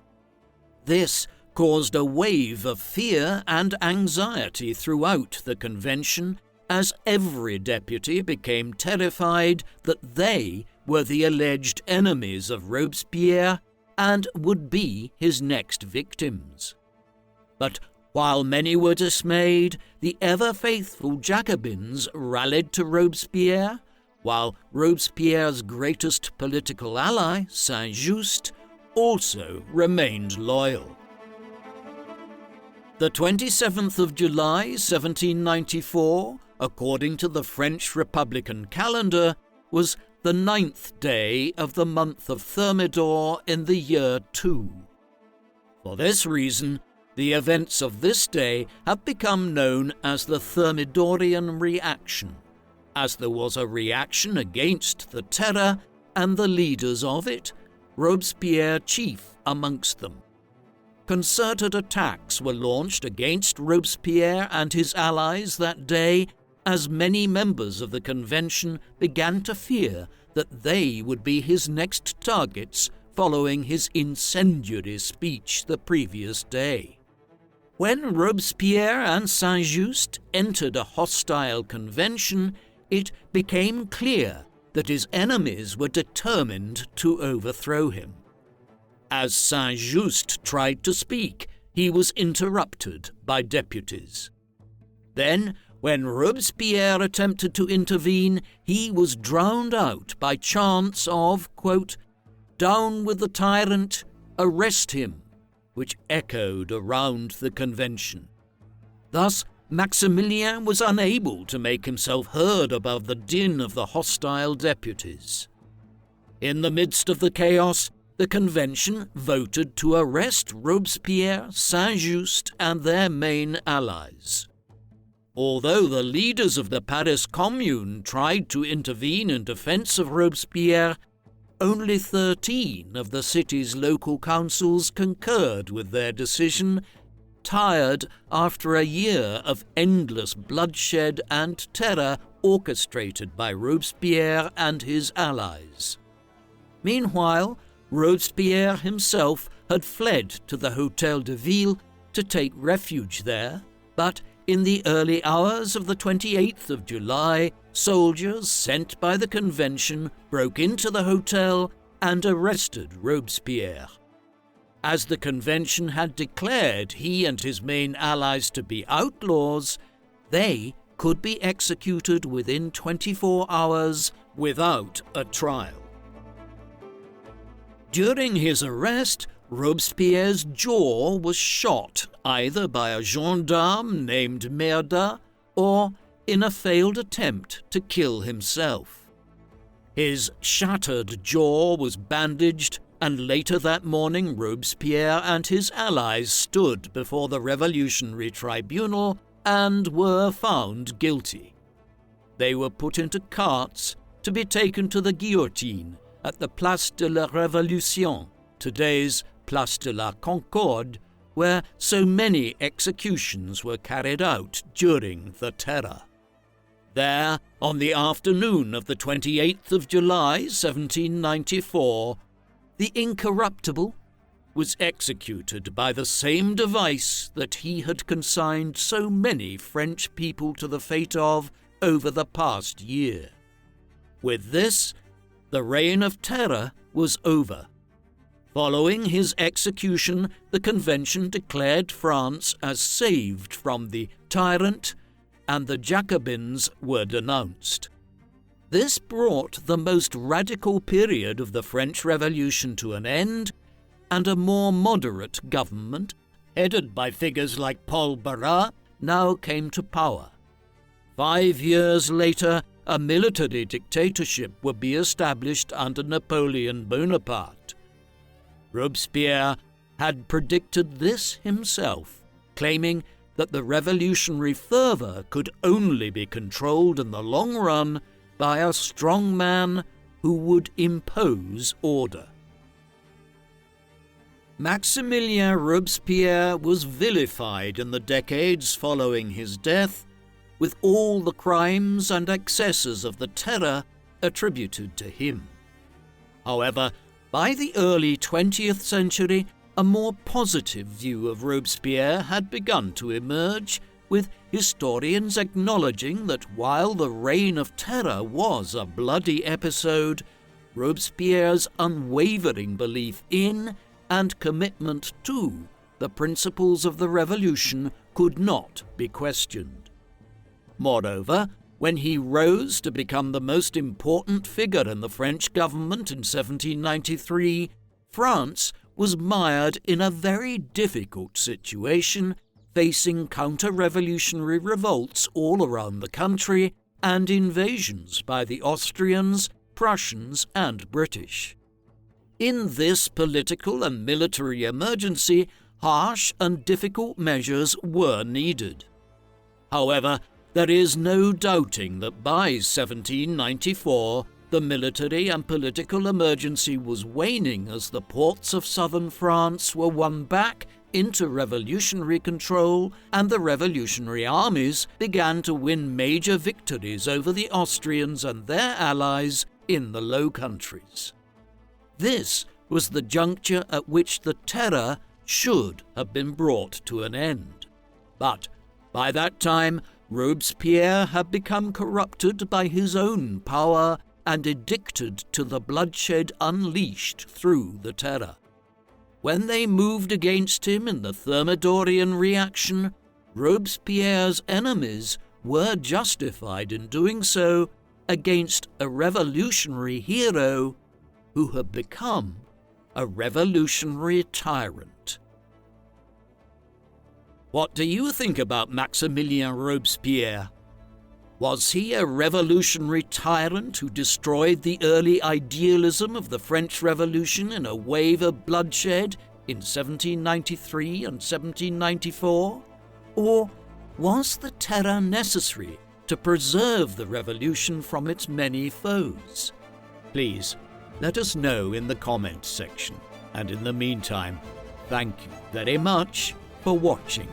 This caused a wave of fear and anxiety throughout the convention, as every deputy became terrified that they were the alleged enemies of Robespierre and would be his next victims. But while many were dismayed, the ever-faithful Jacobins rallied to Robespierre, while Robespierre's greatest political ally, Saint-Just, also remained loyal. The 27th of July, 1794, according to the French Republican calendar, was the 9th day of the month of Thermidor in the year 2. For this reason, the events of this day have become known as the Thermidorian reaction, as there was a reaction against the Terror and the leaders of it, Robespierre chief amongst them. Concerted attacks were launched against Robespierre and his allies that day, as many members of the convention began to fear that they would be his next targets following his incendiary speech the previous day. When Robespierre and Saint-Just entered a hostile convention, it became clear that his enemies were determined to overthrow him. As Saint-Just tried to speak, he was interrupted by deputies. Then, when Robespierre attempted to intervene, he was drowned out by chants of, quote, "Down with the tyrant, arrest him," which echoed around the convention. Thus, Maximilien was unable to make himself heard above the din of the hostile deputies. In the midst of the chaos, the convention voted to arrest Robespierre, Saint-Just, and their main allies. Although the leaders of the Paris Commune tried to intervene in defense of Robespierre, only 13 of the city's local councils concurred with their decision, tired after a year of endless bloodshed and terror orchestrated by Robespierre and his allies. Meanwhile, Robespierre himself had fled to the Hôtel de Ville to take refuge there, but in the early hours of the 28th of July, soldiers sent by the convention broke into the hotel and arrested Robespierre. As the convention had declared he and his main allies to be outlaws, they could be executed within 24 hours without a trial. During his arrest, Robespierre's jaw was shot either by a gendarme named Merda or in a failed attempt to kill himself. His shattered jaw was bandaged, and later that morning Robespierre and his allies stood before the Revolutionary Tribunal and were found guilty. They were put into carts to be taken to the guillotine at the Place de la Révolution, today's Place de la Concorde, where so many executions were carried out during the Terror. There, on the afternoon of the 28th of July, 1794, the Incorruptible was executed by the same device that he had consigned so many French people to the fate of over the past year. With this, the reign of terror was over. Following his execution, the convention declared France as saved from the tyrant, and the Jacobins were denounced. This brought the most radical period of the French Revolution to an end, and a more moderate government, headed by figures like Paul Barras, now came to power. 5 years later, a military dictatorship would be established under Napoleon Bonaparte. Robespierre had predicted this himself, claiming that the revolutionary fervour could only be controlled in the long run by a strong man who would impose order. Maximilien Robespierre was vilified in the decades following his death, with all the crimes and excesses of the Terror attributed to him. However, by the early 20th century, a more positive view of Robespierre had begun to emerge, with historians acknowledging that while the Reign of Terror was a bloody episode, Robespierre's unwavering belief in and commitment to the principles of the revolution could not be questioned. Moreover, when he rose to become the most important figure in the French government in 1793, France was mired in a very difficult situation, facing counter-revolutionary revolts all around the country and invasions by the Austrians, Prussians, and British. In this political and military emergency, harsh and difficult measures were needed. However, there is no doubting that by 1794, the military and political emergency was waning as the ports of southern France were won back into revolutionary control and the revolutionary armies began to win major victories over the Austrians and their allies in the Low Countries. This was the juncture at which the Terror should have been brought to an end. But by that time, Robespierre had become corrupted by his own power and addicted to the bloodshed unleashed through the Terror. When they moved against him in the Thermidorian reaction, Robespierre's enemies were justified in doing so against a revolutionary hero who had become a revolutionary tyrant. What do you think about Maximilien Robespierre? Was he a revolutionary tyrant who destroyed the early idealism of the French Revolution in a wave of bloodshed in 1793 and 1794? Or was the Terror necessary to preserve the revolution from its many foes? Please, let us know in the comments section. And in the meantime, thank you very much for watching.